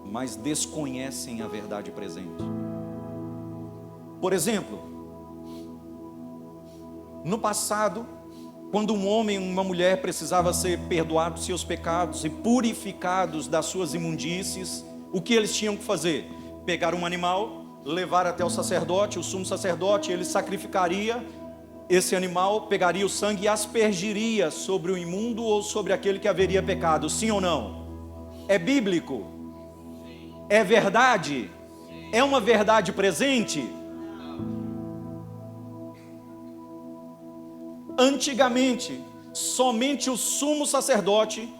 mas desconhecem a verdade presente. Por exemplo, no passado, quando um homem e uma mulher precisava ser perdoados dos seus pecados e purificados das suas imundícies, o que eles tinham que fazer? Pegar um animal, levar até o sacerdote, o sumo sacerdote, ele sacrificaria esse animal, pegaria o sangue e aspergiria sobre o imundo ou sobre aquele que haveria pecado. Sim ou não? É bíblico? É verdade? É uma verdade presente? Antigamente, somente o sumo sacerdote,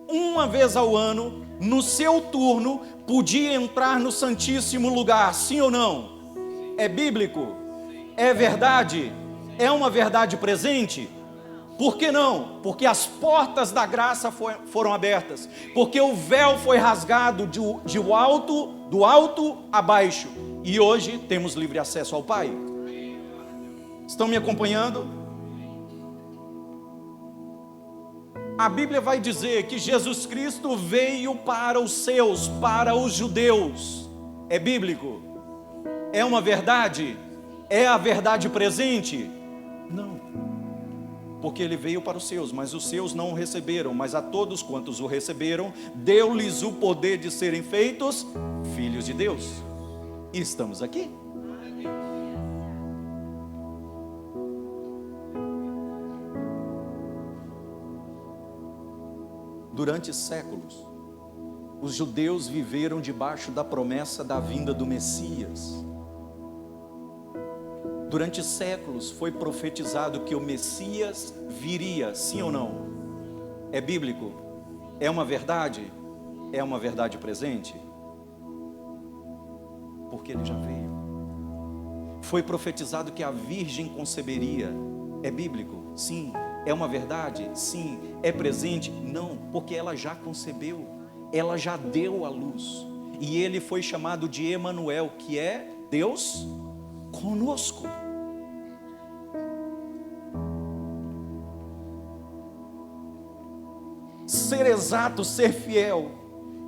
uma vez ao ano, no seu turno, podia entrar no Santíssimo Lugar. Sim ou não? É bíblico? É verdade? É uma verdade presente? Por que não? Porque as portas da graça foram abertas, porque o véu foi rasgado do alto a baixo, e hoje temos livre acesso ao Pai. Estão me acompanhando? A Bíblia vai dizer que Jesus Cristo veio para os seus, para os judeus. É bíblico? É uma verdade? É a verdade presente? Não. Porque ele veio para os seus, mas os seus não o receberam. Mas a todos quantos o receberam, deu-lhes o poder de serem feitos filhos de Deus. E estamos aqui. Durante séculos, os judeus viveram debaixo da promessa da vinda do Messias. Durante séculos foi profetizado que o Messias viria, sim ou não? É bíblico? É uma verdade? É uma verdade presente? Porque ele já veio. Foi profetizado que a virgem conceberia. É bíblico? Sim. É uma verdade? Sim. É presente? Não, porque ela já concebeu, ela já deu à luz, e ele foi chamado de Emanuel, que é Deus conosco. Ser exato, ser fiel,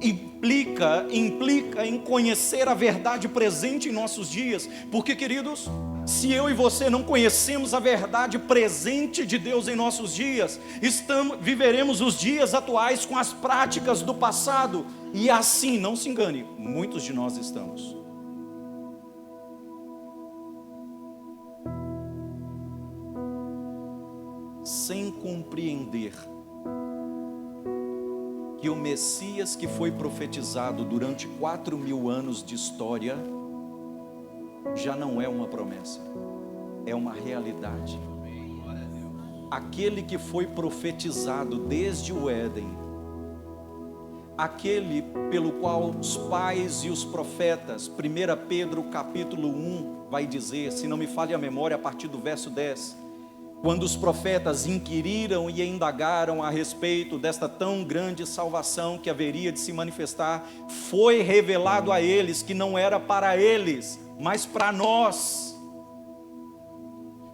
implica em conhecer a verdade presente em nossos dias, porque, queridos, se eu e você não conhecemos a verdade presente de Deus em nossos dias, viveremos os dias atuais com as práticas do passado, e assim, não se engane, muitos de nós estamos. Sem compreender que o Messias que foi profetizado durante 4.000 anos de história já não é uma promessa, é uma realidade. Aquele que foi profetizado desde o Éden, aquele pelo qual os pais e os profetas, 1 Pedro capítulo 1 vai dizer, se não me falha a memória, a partir do verso 10, quando os profetas inquiriram e indagaram a respeito desta tão grande salvação que haveria de se manifestar, foi revelado a eles que não era para eles, mas para nós.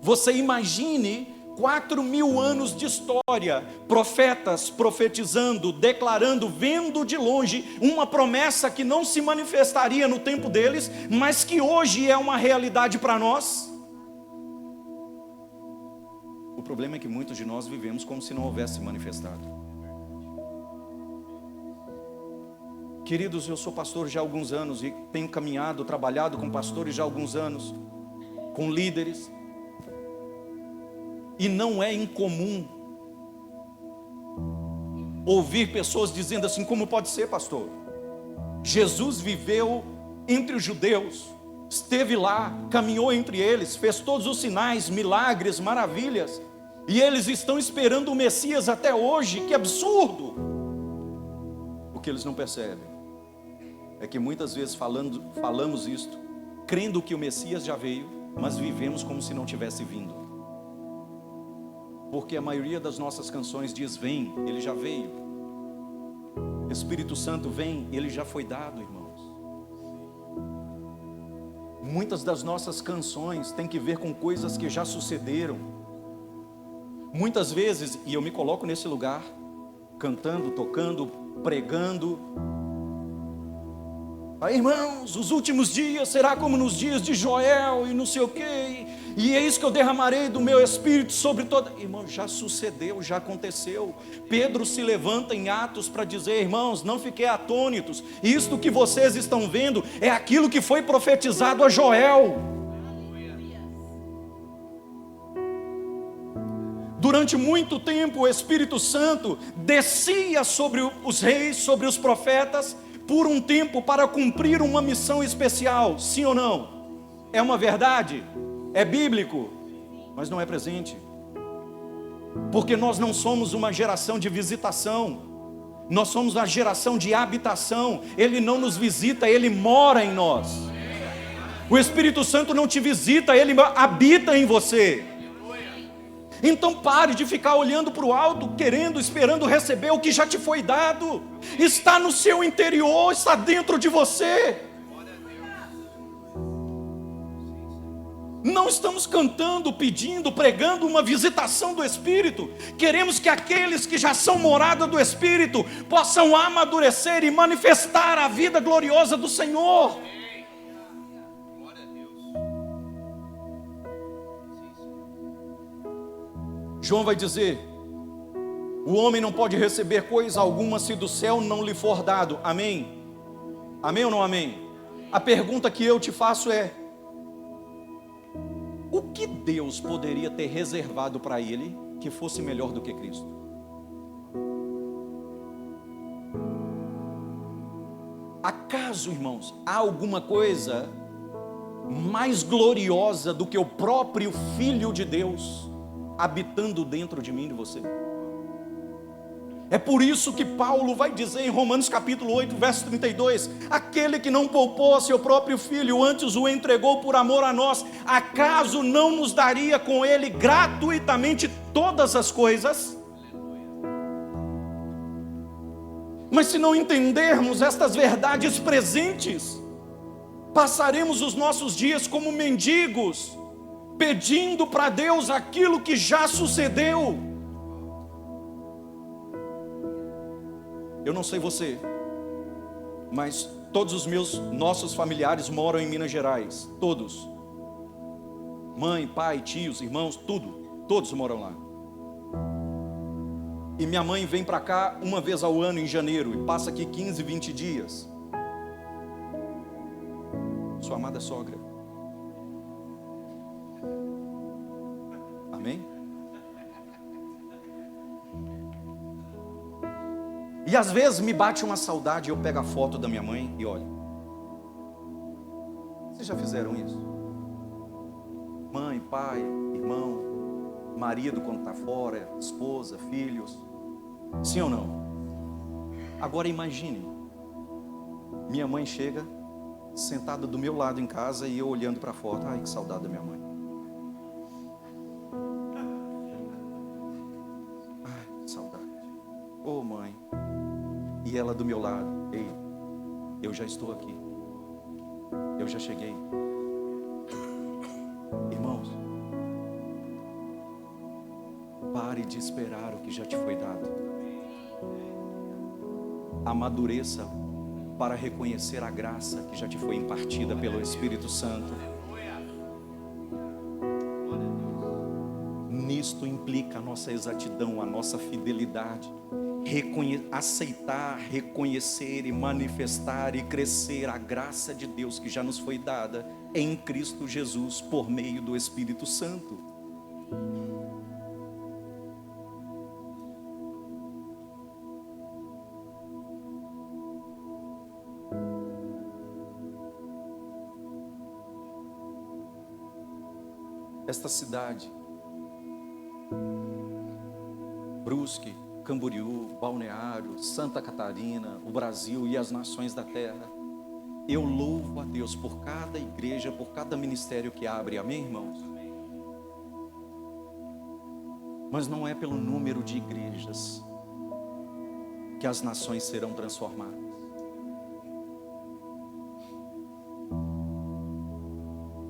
Você imagine 4.000 anos de história, profetas profetizando, declarando, vendo de longe uma promessa que não se manifestaria no tempo deles, mas que hoje é uma realidade para nós. O problema é que muitos de nós vivemos como se não houvesse manifestado. Queridos, eu sou pastor já há alguns anos e tenho caminhado, trabalhado com pastores já há alguns anos, com líderes, e não é incomum ouvir pessoas dizendo assim: como pode ser, pastor? Jesus viveu entre os judeus, esteve lá, caminhou entre eles, fez todos os sinais, milagres, maravilhas, e eles estão esperando o Messias até hoje. Que absurdo! O que eles não percebem é que muitas vezes falamos isto, crendo que o Messias já veio, mas vivemos como se não tivesse vindo. Porque a maioria das nossas canções diz: vem, ele já veio. Espírito Santo vem, ele já foi dado, irmãos. Muitas das nossas canções têm que ver com coisas que já sucederam. Muitas vezes, e eu me coloco nesse lugar, cantando, tocando, pregando. Aí, irmãos, os últimos dias será como nos dias de Joel e não sei o quê. E é isso que eu derramarei do meu espírito sobre toda... Irmão, já sucedeu, já aconteceu. Pedro se levanta em Atos para dizer: irmãos, não fiquei atônitos. Isto que vocês estão vendo é aquilo que foi profetizado a Joel. Durante muito tempo o Espírito Santo descia sobre os reis, sobre os profetas, por um tempo para cumprir uma missão especial. Sim ou não? É uma verdade? É bíblico? Mas não é presente. Porque nós não somos uma geração de visitação. Nós somos uma geração de habitação. Ele não nos visita, Ele mora em nós. O Espírito Santo não te visita, Ele habita em você. Então pare de ficar olhando para o alto, querendo, esperando receber o que já te foi dado. Está no seu interior, está dentro de você. Não estamos cantando, pedindo, pregando uma visitação do Espírito. Queremos que aqueles que já são morada do Espírito possam amadurecer e manifestar a vida gloriosa do Senhor. João vai dizer: o homem não pode receber coisa alguma se do céu não lhe for dado. Amém? Amém ou não amém? A pergunta que eu te faço é: o que Deus poderia ter reservado para ele que fosse melhor do que Cristo? Acaso, irmãos, há alguma coisa mais gloriosa do que o próprio Filho de Deus habitando dentro de mim e de você? É por isso que Paulo vai dizer em Romanos capítulo 8, verso 32, aquele que não poupou a seu próprio filho, antes o entregou por amor a nós, acaso não nos daria com ele gratuitamente todas as coisas? Mas se não entendermos estas verdades presentes, passaremos os nossos dias como mendigos, pedindo para Deus aquilo que já sucedeu. Eu não sei você, mas todos os nossos familiares moram em Minas Gerais, todos. Mãe, pai, tios, irmãos, todos moram lá. E minha mãe vem para cá uma vez ao ano em janeiro e passa aqui 15, 20 dias. Sua amada sogra. Amém? E às vezes me bate uma saudade, eu pego a foto da minha mãe e olho. Vocês já fizeram isso? Mãe, pai, irmão, marido quando está fora, esposa, filhos. Sim ou não? Agora imagine, minha mãe chega, sentada do meu lado em casa e eu olhando para a foto. Ai, que saudade da minha mãe. Ai, que saudade. Ô mãe. E ela do meu lado: ei, eu já estou aqui, eu já cheguei. Irmãos, pare de esperar o que já te foi dado. Amadureça para reconhecer a graça que já te foi impartida pelo Espírito Santo. Nisto implica a nossa exatidão, a nossa fidelidade. Aceitar, reconhecer e manifestar e crescer a graça de Deus que já nos foi dada em Cristo Jesus por meio do Espírito Santo. Esta cidade, Brusque, Camboriú, Balneário, Santa Catarina, o Brasil e as nações da terra, eu louvo a Deus por cada igreja, por cada ministério que abre, amém, irmãos? Mas não é pelo número de igrejas que as nações serão transformadas.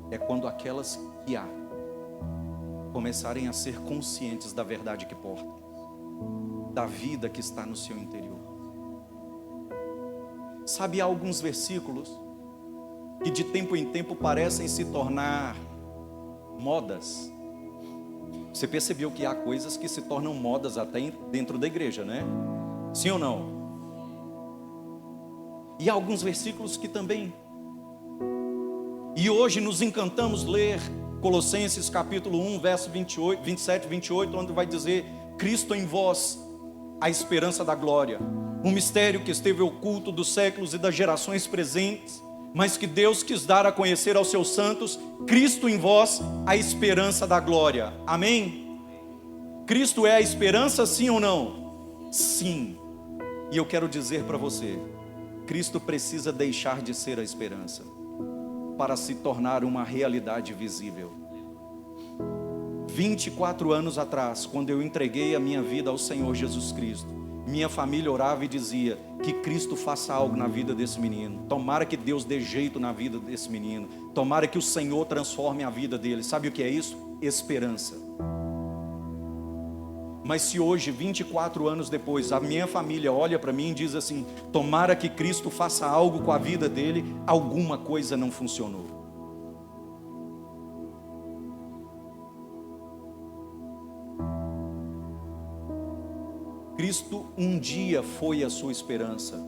é quando aquelas que há começarem a ser conscientes da verdade que portam, da vida que está no seu interior. Sabe, há alguns versículos que de tempo em tempo parecem se tornar modas. Você percebeu que há coisas que se tornam modas até dentro da igreja, né? Sim ou não? E há alguns versículos que também. E hoje nos encantamos ler Colossenses capítulo 1, verso 28, 27, 28, onde vai dizer: Cristo em vós, a esperança da glória, um mistério que esteve oculto dos séculos e das gerações presentes, mas que Deus quis dar a conhecer aos seus santos. Cristo em vós, a esperança da glória. Amém? Cristo é a esperança, sim ou não? Sim. E eu quero dizer para você, Cristo precisa deixar de ser a esperança para se tornar uma realidade visível. 24 anos atrás, quando eu entreguei a minha vida ao Senhor Jesus Cristo, minha família orava e dizia: que Cristo faça algo na vida desse menino, tomara que Deus dê jeito na vida desse menino, tomara que o Senhor transforme a vida dele. Sabe o que é isso? Esperança. Mas se hoje, 24 anos depois, a minha família olha para mim e diz assim: tomara que Cristo faça algo com a vida dele, alguma coisa não funcionou. Cristo um dia foi a sua esperança.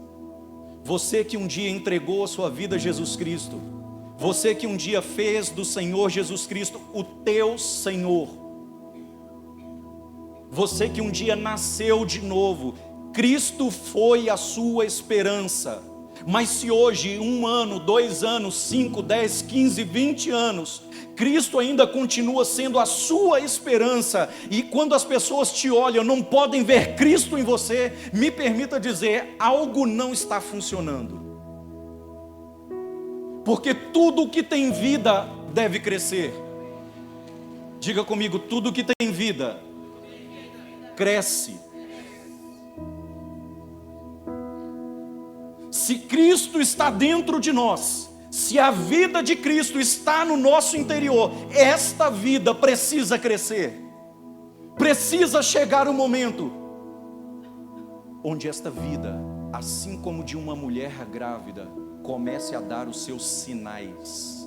Você que um dia entregou a sua vida a Jesus Cristo, você que um dia fez do Senhor Jesus Cristo o teu Senhor, você que um dia nasceu de novo, Cristo foi a sua esperança. Mas se hoje, 1 ano, 2 anos, 5, 10, 15, 20 anos, Cristo ainda continua sendo a sua esperança, e quando as pessoas te olham, não podem ver Cristo em você, me permita dizer, algo não está funcionando. Porque tudo que tem vida deve crescer. Diga comigo, tudo que tem vida cresce. Se Cristo está dentro de nós, se a vida de Cristo está no nosso interior, esta vida precisa crescer. Precisa chegar o momento onde esta vida, assim como de uma mulher grávida, comece a dar os seus sinais.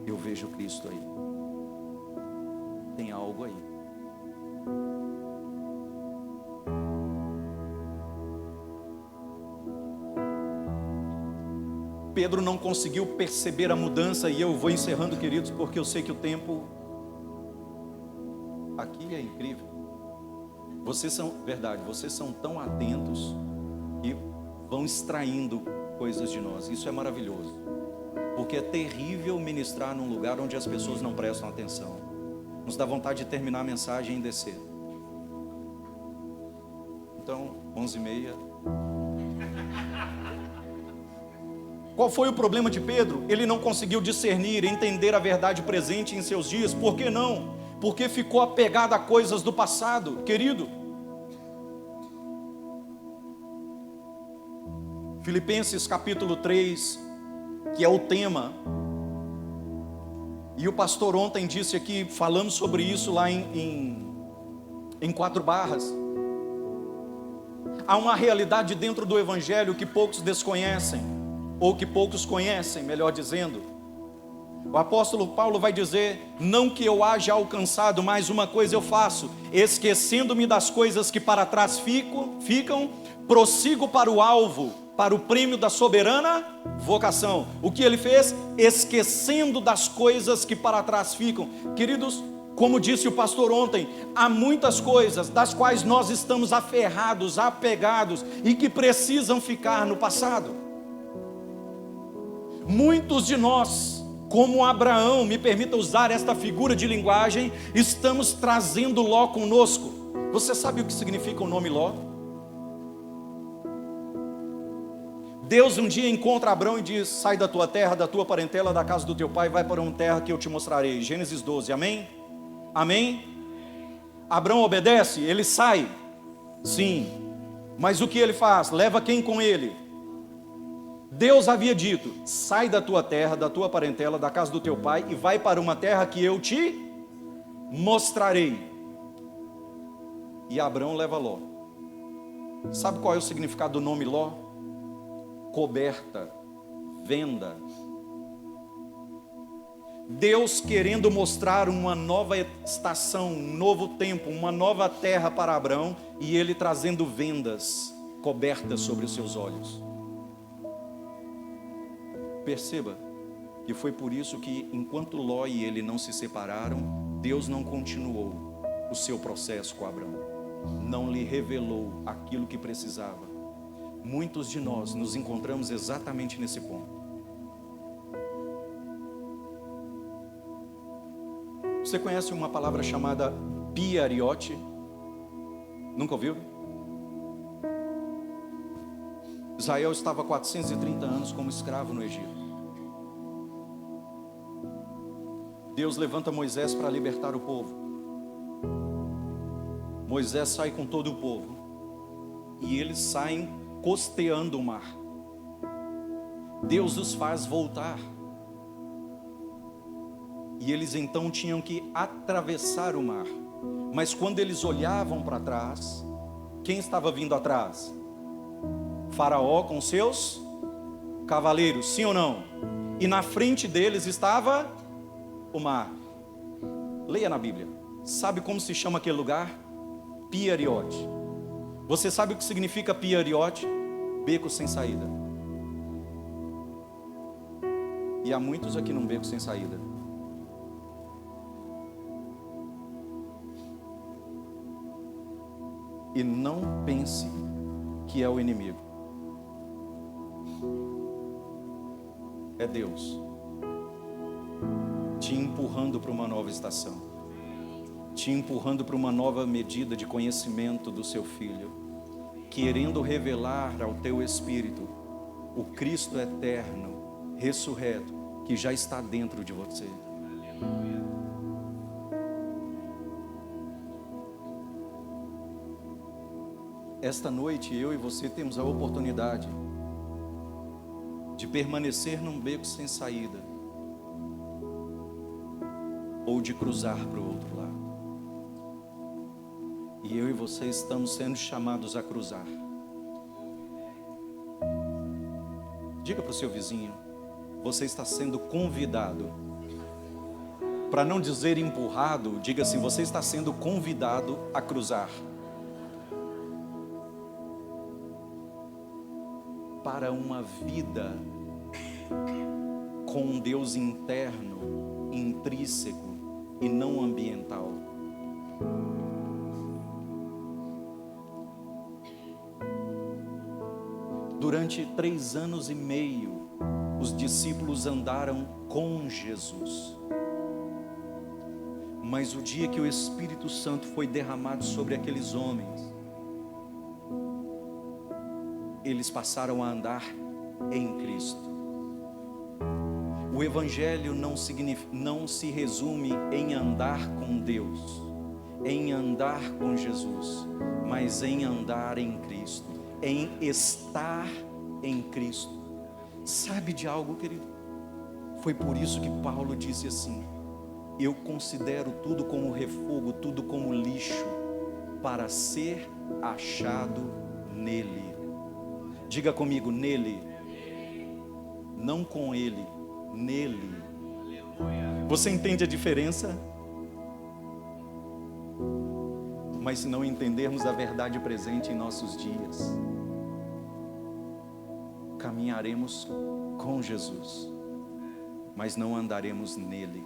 Eu vejo Cristo aí. Tem algo aí. Pedro não conseguiu perceber a mudança, e eu vou encerrando, queridos, porque eu sei que o tempo aqui é incrível. Vocês são tão atentos e vão extraindo coisas de nós. Isso é maravilhoso, porque é terrível ministrar num lugar onde as pessoas não prestam atenção. Nos dá vontade de terminar a mensagem e descer. Então, 11h30. Qual foi o problema de Pedro? Ele não conseguiu discernir, entender a verdade presente em seus dias. Por que não? Porque ficou apegado a coisas do passado. Querido, Filipenses capítulo 3, que é o tema, e o pastor ontem disse aqui, falamos sobre isso lá em 4 barras. Há uma realidade dentro do Evangelho que poucos desconhecem, ou que poucos conhecem, melhor dizendo. O apóstolo Paulo vai dizer: não que eu haja alcançado, mas uma coisa eu faço, esquecendo-me das coisas que para trás ficam, prossigo para o alvo, para o prêmio da soberana vocação. O que ele fez? Esquecendo das coisas que para trás ficam. Queridos, como disse o pastor ontem, há muitas coisas das quais nós estamos aferrados, apegados, e que precisam ficar no passado. Muitos de nós, como Abraão, me permita usar esta figura de linguagem, estamos trazendo Ló conosco. Você sabe o que significa o nome Ló? Deus um dia encontra Abraão e diz: sai da tua terra, da tua parentela, da casa do teu pai, vai para uma terra que eu te mostrarei. Gênesis 12, amém? Amém? Abraão obedece, ele sai. Sim, mas o que ele faz? Leva quem com ele? Deus havia dito: sai da tua terra, da tua parentela, da casa do teu pai e vai para uma terra que eu te mostrarei. E Abrão leva Ló. Sabe qual é o significado do nome Ló? Coberta, venda. Deus querendo mostrar uma nova estação, um novo tempo, uma nova terra para Abrão, e ele trazendo vendas cobertas sobre os seus olhos. Perceba que foi por isso que, enquanto Ló e ele não se separaram, Deus não continuou o seu processo com Abrão, não lhe revelou aquilo que precisava. Muitos de nós nos encontramos exatamente nesse ponto. Você conhece uma palavra chamada piariote? Nunca ouviu? Israel estava há 430 anos como escravo no Egito. Deus levanta Moisés para libertar o povo. Moisés sai com todo o povo. E eles saem costeando o mar. Deus os faz voltar. E eles então tinham que atravessar o mar. Mas quando eles olhavam para trás, quem estava vindo atrás? Faraó com seus cavaleiros, sim ou não? E na frente deles estava o mar. Leia na Bíblia. Sabe como se chama aquele lugar? Piariote. Você sabe o que significa piariote? Beco sem saída. E há muitos aqui num beco sem saída. E não pense que é o inimigo. É Deus te empurrando para uma nova estação, te empurrando para uma nova medida de conhecimento do seu filho, querendo revelar ao teu espírito o Cristo eterno, ressurreto, que já está dentro de você. Esta noite eu e você temos a oportunidade de permanecer num beco sem saída ou de cruzar para o outro lado. E eu e você estamos sendo chamados a cruzar. Diga para o seu vizinho: você está sendo convidado. Para não dizer empurrado, diga assim: você está sendo convidado a cruzar para uma vida com um Deus interno, intrínseco e não ambiental. Durante 3 anos e meio, os discípulos andaram com Jesus. Mas o dia que o Espírito Santo foi derramado sobre aqueles homens, eles passaram a andar em Cristo. O Evangelho não se resume em andar com Deus, em andar com Jesus, mas em andar em Cristo, em estar em Cristo. Sabe de algo, querido? Foi por isso que Paulo disse assim: eu considero tudo como refúgio, tudo como lixo, para ser achado nele. Diga comigo: nele. Não com ele, nele. Você entende a diferença? Mas se não entendermos a verdade presente em nossos dias, caminharemos com Jesus, mas não andaremos nele.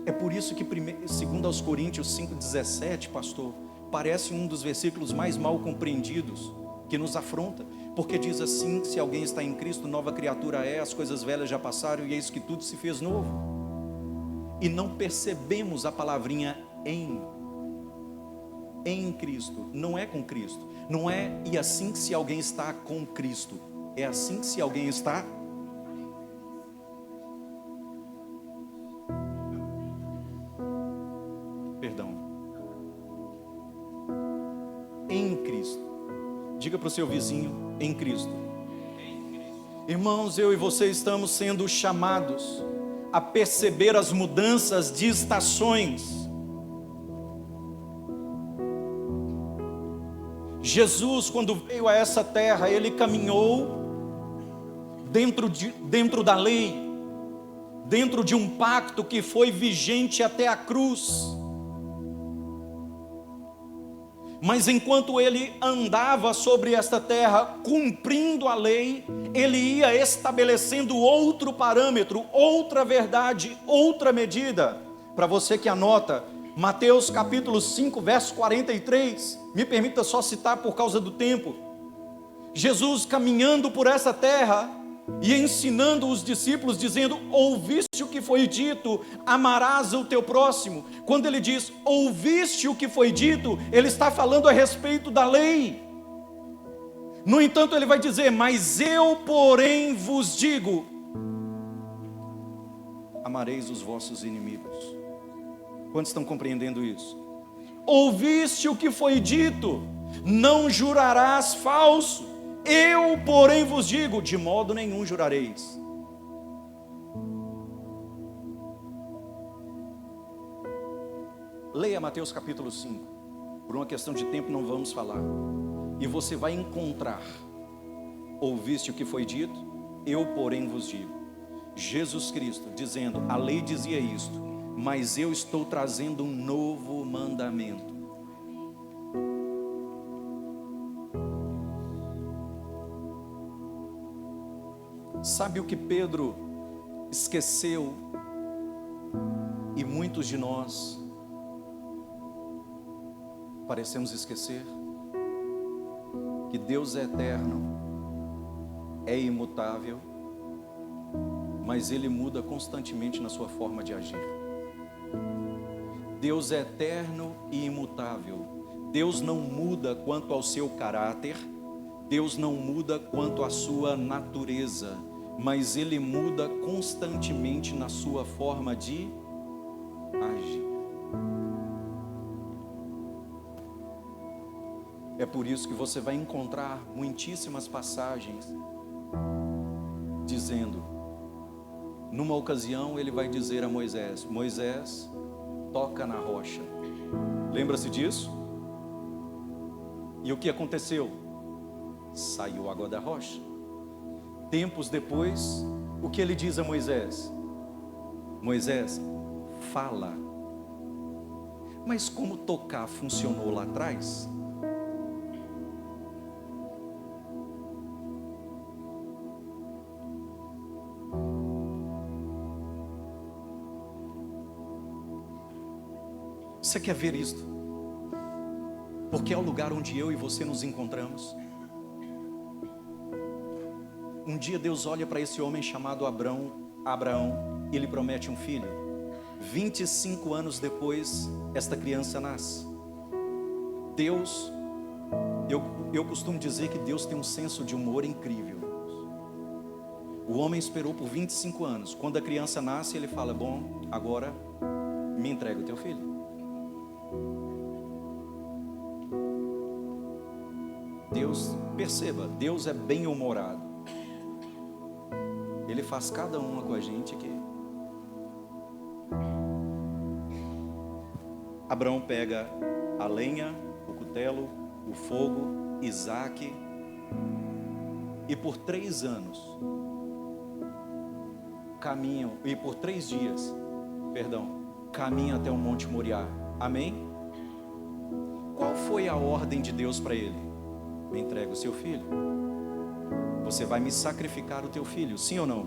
É por isso que, segundo aos Coríntios 5,17, pastor, parece um dos versículos mais mal compreendidos, que nos afronta, porque diz assim: se alguém está em Cristo, nova criatura é, as coisas velhas já passaram e eis que tudo se fez novo. E não percebemos a palavrinha em Cristo, não é com Cristo, não é e assim que se alguém está com Cristo, é assim que se alguém está em Cristo. Diga para o seu vizinho: em Cristo. Irmãos, eu e você estamos sendo chamados a perceber as mudanças de estações. Jesus, quando veio a essa terra, ele caminhou dentro da lei, dentro de um pacto que foi vigente até a cruz. Mas enquanto ele andava sobre esta terra, cumprindo a lei, ele ia estabelecendo outro parâmetro, outra verdade, outra medida. Para você que anota, Mateus capítulo 5, verso 43, me permita só citar por causa do tempo. Jesus caminhando por essa terra e ensinando os discípulos, dizendo: ouviste o que foi dito, amarás o teu próximo. Quando ele diz ouviste o que foi dito, ele está falando a respeito da lei. No entanto, ele vai dizer: mas eu porém vos digo, amareis os vossos inimigos. Quantos estão compreendendo isso? Ouviste o que foi dito, não jurarás falso. Eu, porém, vos digo, de modo nenhum jurareis. Leia Mateus capítulo 5. Por uma questão de tempo não vamos falar. E você vai encontrar: ouviste o que foi dito, eu, porém, vos digo. Jesus Cristo dizendo: a lei dizia isto, mas eu estou trazendo um novo mandamento. Sabe o que Pedro esqueceu, e muitos de nós parecemos esquecer? Que Deus é eterno, é imutável, mas Ele muda constantemente na sua forma de agir. Deus é eterno e imutável. Deus não muda quanto ao seu caráter, Deus não muda quanto à sua natureza, mas Ele muda constantemente na sua forma de agir. É por isso que você vai encontrar muitíssimas passagens dizendo, numa ocasião ele vai dizer a Moisés: Moisés, toca na rocha. Lembra-se disso? E o que aconteceu? Saiu água da rocha. Tempos depois, o que ele diz a Moisés? Moisés, fala. Mas como tocar funcionou lá atrás? Você quer ver isto? Porque é o lugar onde eu e você nos encontramos. Um dia Deus olha para esse homem chamado Abraão, e ele promete um filho. 25 anos depois, esta criança nasce. Deus, eu costumo dizer que Deus tem um senso de humor incrível. O homem esperou por 25 anos. Quando a criança nasce, ele fala: bom, agora me entrega o teu filho. Deus, perceba, Deus é bem-humorado. Ele faz cada uma com a gente aqui. Abraão pega a lenha, o cutelo, o fogo, Isaque, e por 3 anos caminham, e por 3 dias, caminham até o Monte Moriá. Amém? Qual foi a ordem de Deus para ele? Me entrega o seu filho. Você vai me sacrificar o teu filho, sim ou não?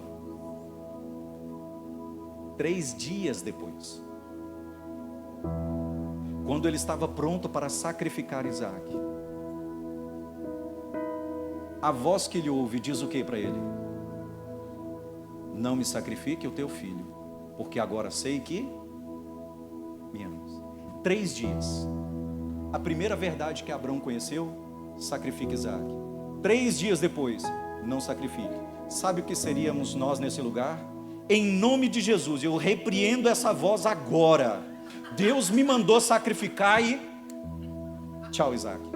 3 dias depois, quando ele estava pronto para sacrificar Isaque, a voz que ele ouve diz o que para ele? Não me sacrifique o teu filho, porque agora sei que me amas. 3 dias. A primeira verdade que Abraão conheceu: sacrifique Isaque. 3 dias depois: não sacrifique. Sabe o que seríamos nós nesse lugar? Em nome de Jesus, eu repreendo essa voz agora. Deus me mandou sacrificar e tchau, Isaque.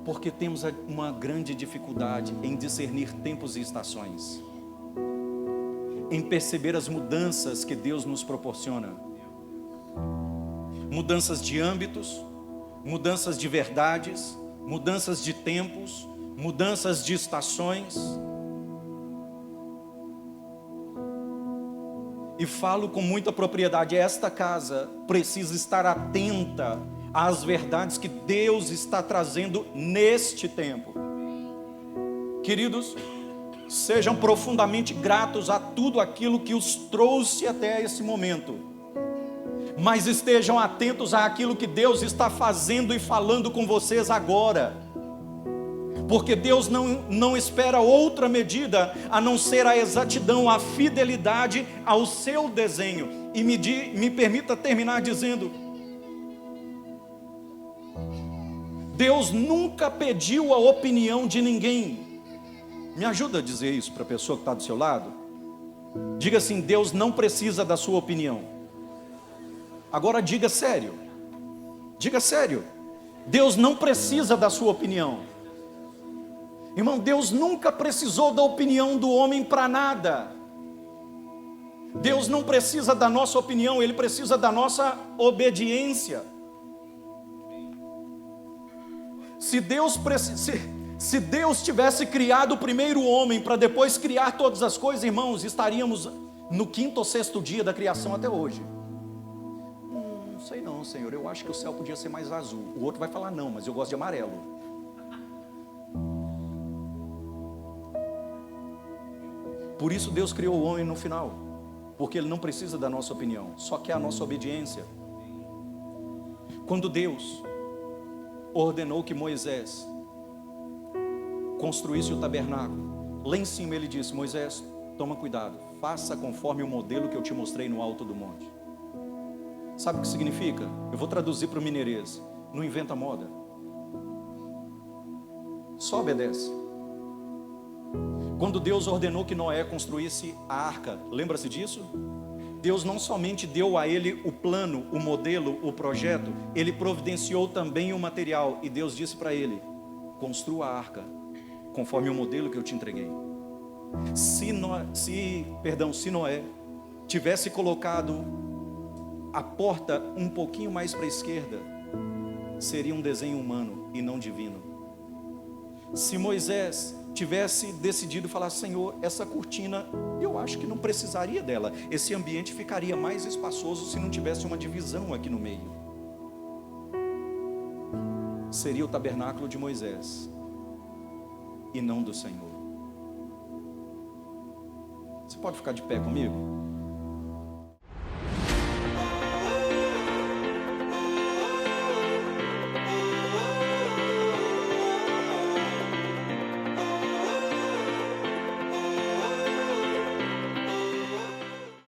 Porque temos uma grande dificuldade em discernir tempos e estações, em perceber as mudanças que Deus nos proporciona. Mudanças de âmbitos, mudanças de verdades, mudanças de tempos, mudanças de estações. E falo com muita propriedade, esta casa precisa estar atenta às verdades que Deus está trazendo neste tempo. Queridos, sejam profundamente gratos a tudo aquilo que os trouxe até esse momento, mas estejam atentos àquilo que Deus está fazendo e falando com vocês agora, porque Deus não espera outra medida a não ser a exatidão, a fidelidade ao seu desenho. E me permita terminar dizendo: Deus nunca pediu a opinião de ninguém. Me ajuda a dizer isso para a pessoa que está do seu lado? Diga assim: Deus não precisa da sua opinião. Agora diga sério. Diga sério. Deus não precisa da sua opinião. Irmão, Deus nunca precisou da opinião do homem para nada. Deus não precisa da nossa opinião, Ele precisa da nossa obediência. Se Deus tivesse criado o primeiro homem para depois criar todas as coisas, irmãos, estaríamos no 5º ou 6º dia da criação até hoje. Não sei não, Senhor, eu acho que o céu podia ser mais azul. O outro vai falar não, mas eu gosto de amarelo. Por isso Deus criou o homem no final, porque Ele não precisa da nossa opinião, só quer a nossa obediência. Quando Deus ordenou que Moisés construísse o tabernáculo, lá em cima Ele disse: Moisés, toma cuidado, faça conforme o modelo que eu te mostrei no alto do monte. Sabe o que significa? Eu vou traduzir para o mineirês: não inventa moda, só obedece. Quando Deus ordenou que Noé construísse a arca, lembra-se disso? Deus não somente deu a ele o plano, o modelo, o projeto, Ele providenciou também o material. E Deus disse para ele: construa a arca, conforme o modelo que eu te entreguei. Se Noé tivesse colocado a porta um pouquinho mais para a esquerda, seria um desenho humano e não divino. Se Moisés tivesse decidido falar: Senhor, essa cortina, eu acho que não precisaria dela, esse ambiente ficaria mais espaçoso se não tivesse uma divisão aqui no meio. Seria o tabernáculo de Moisés e não do Senhor. Você pode ficar de pé comigo?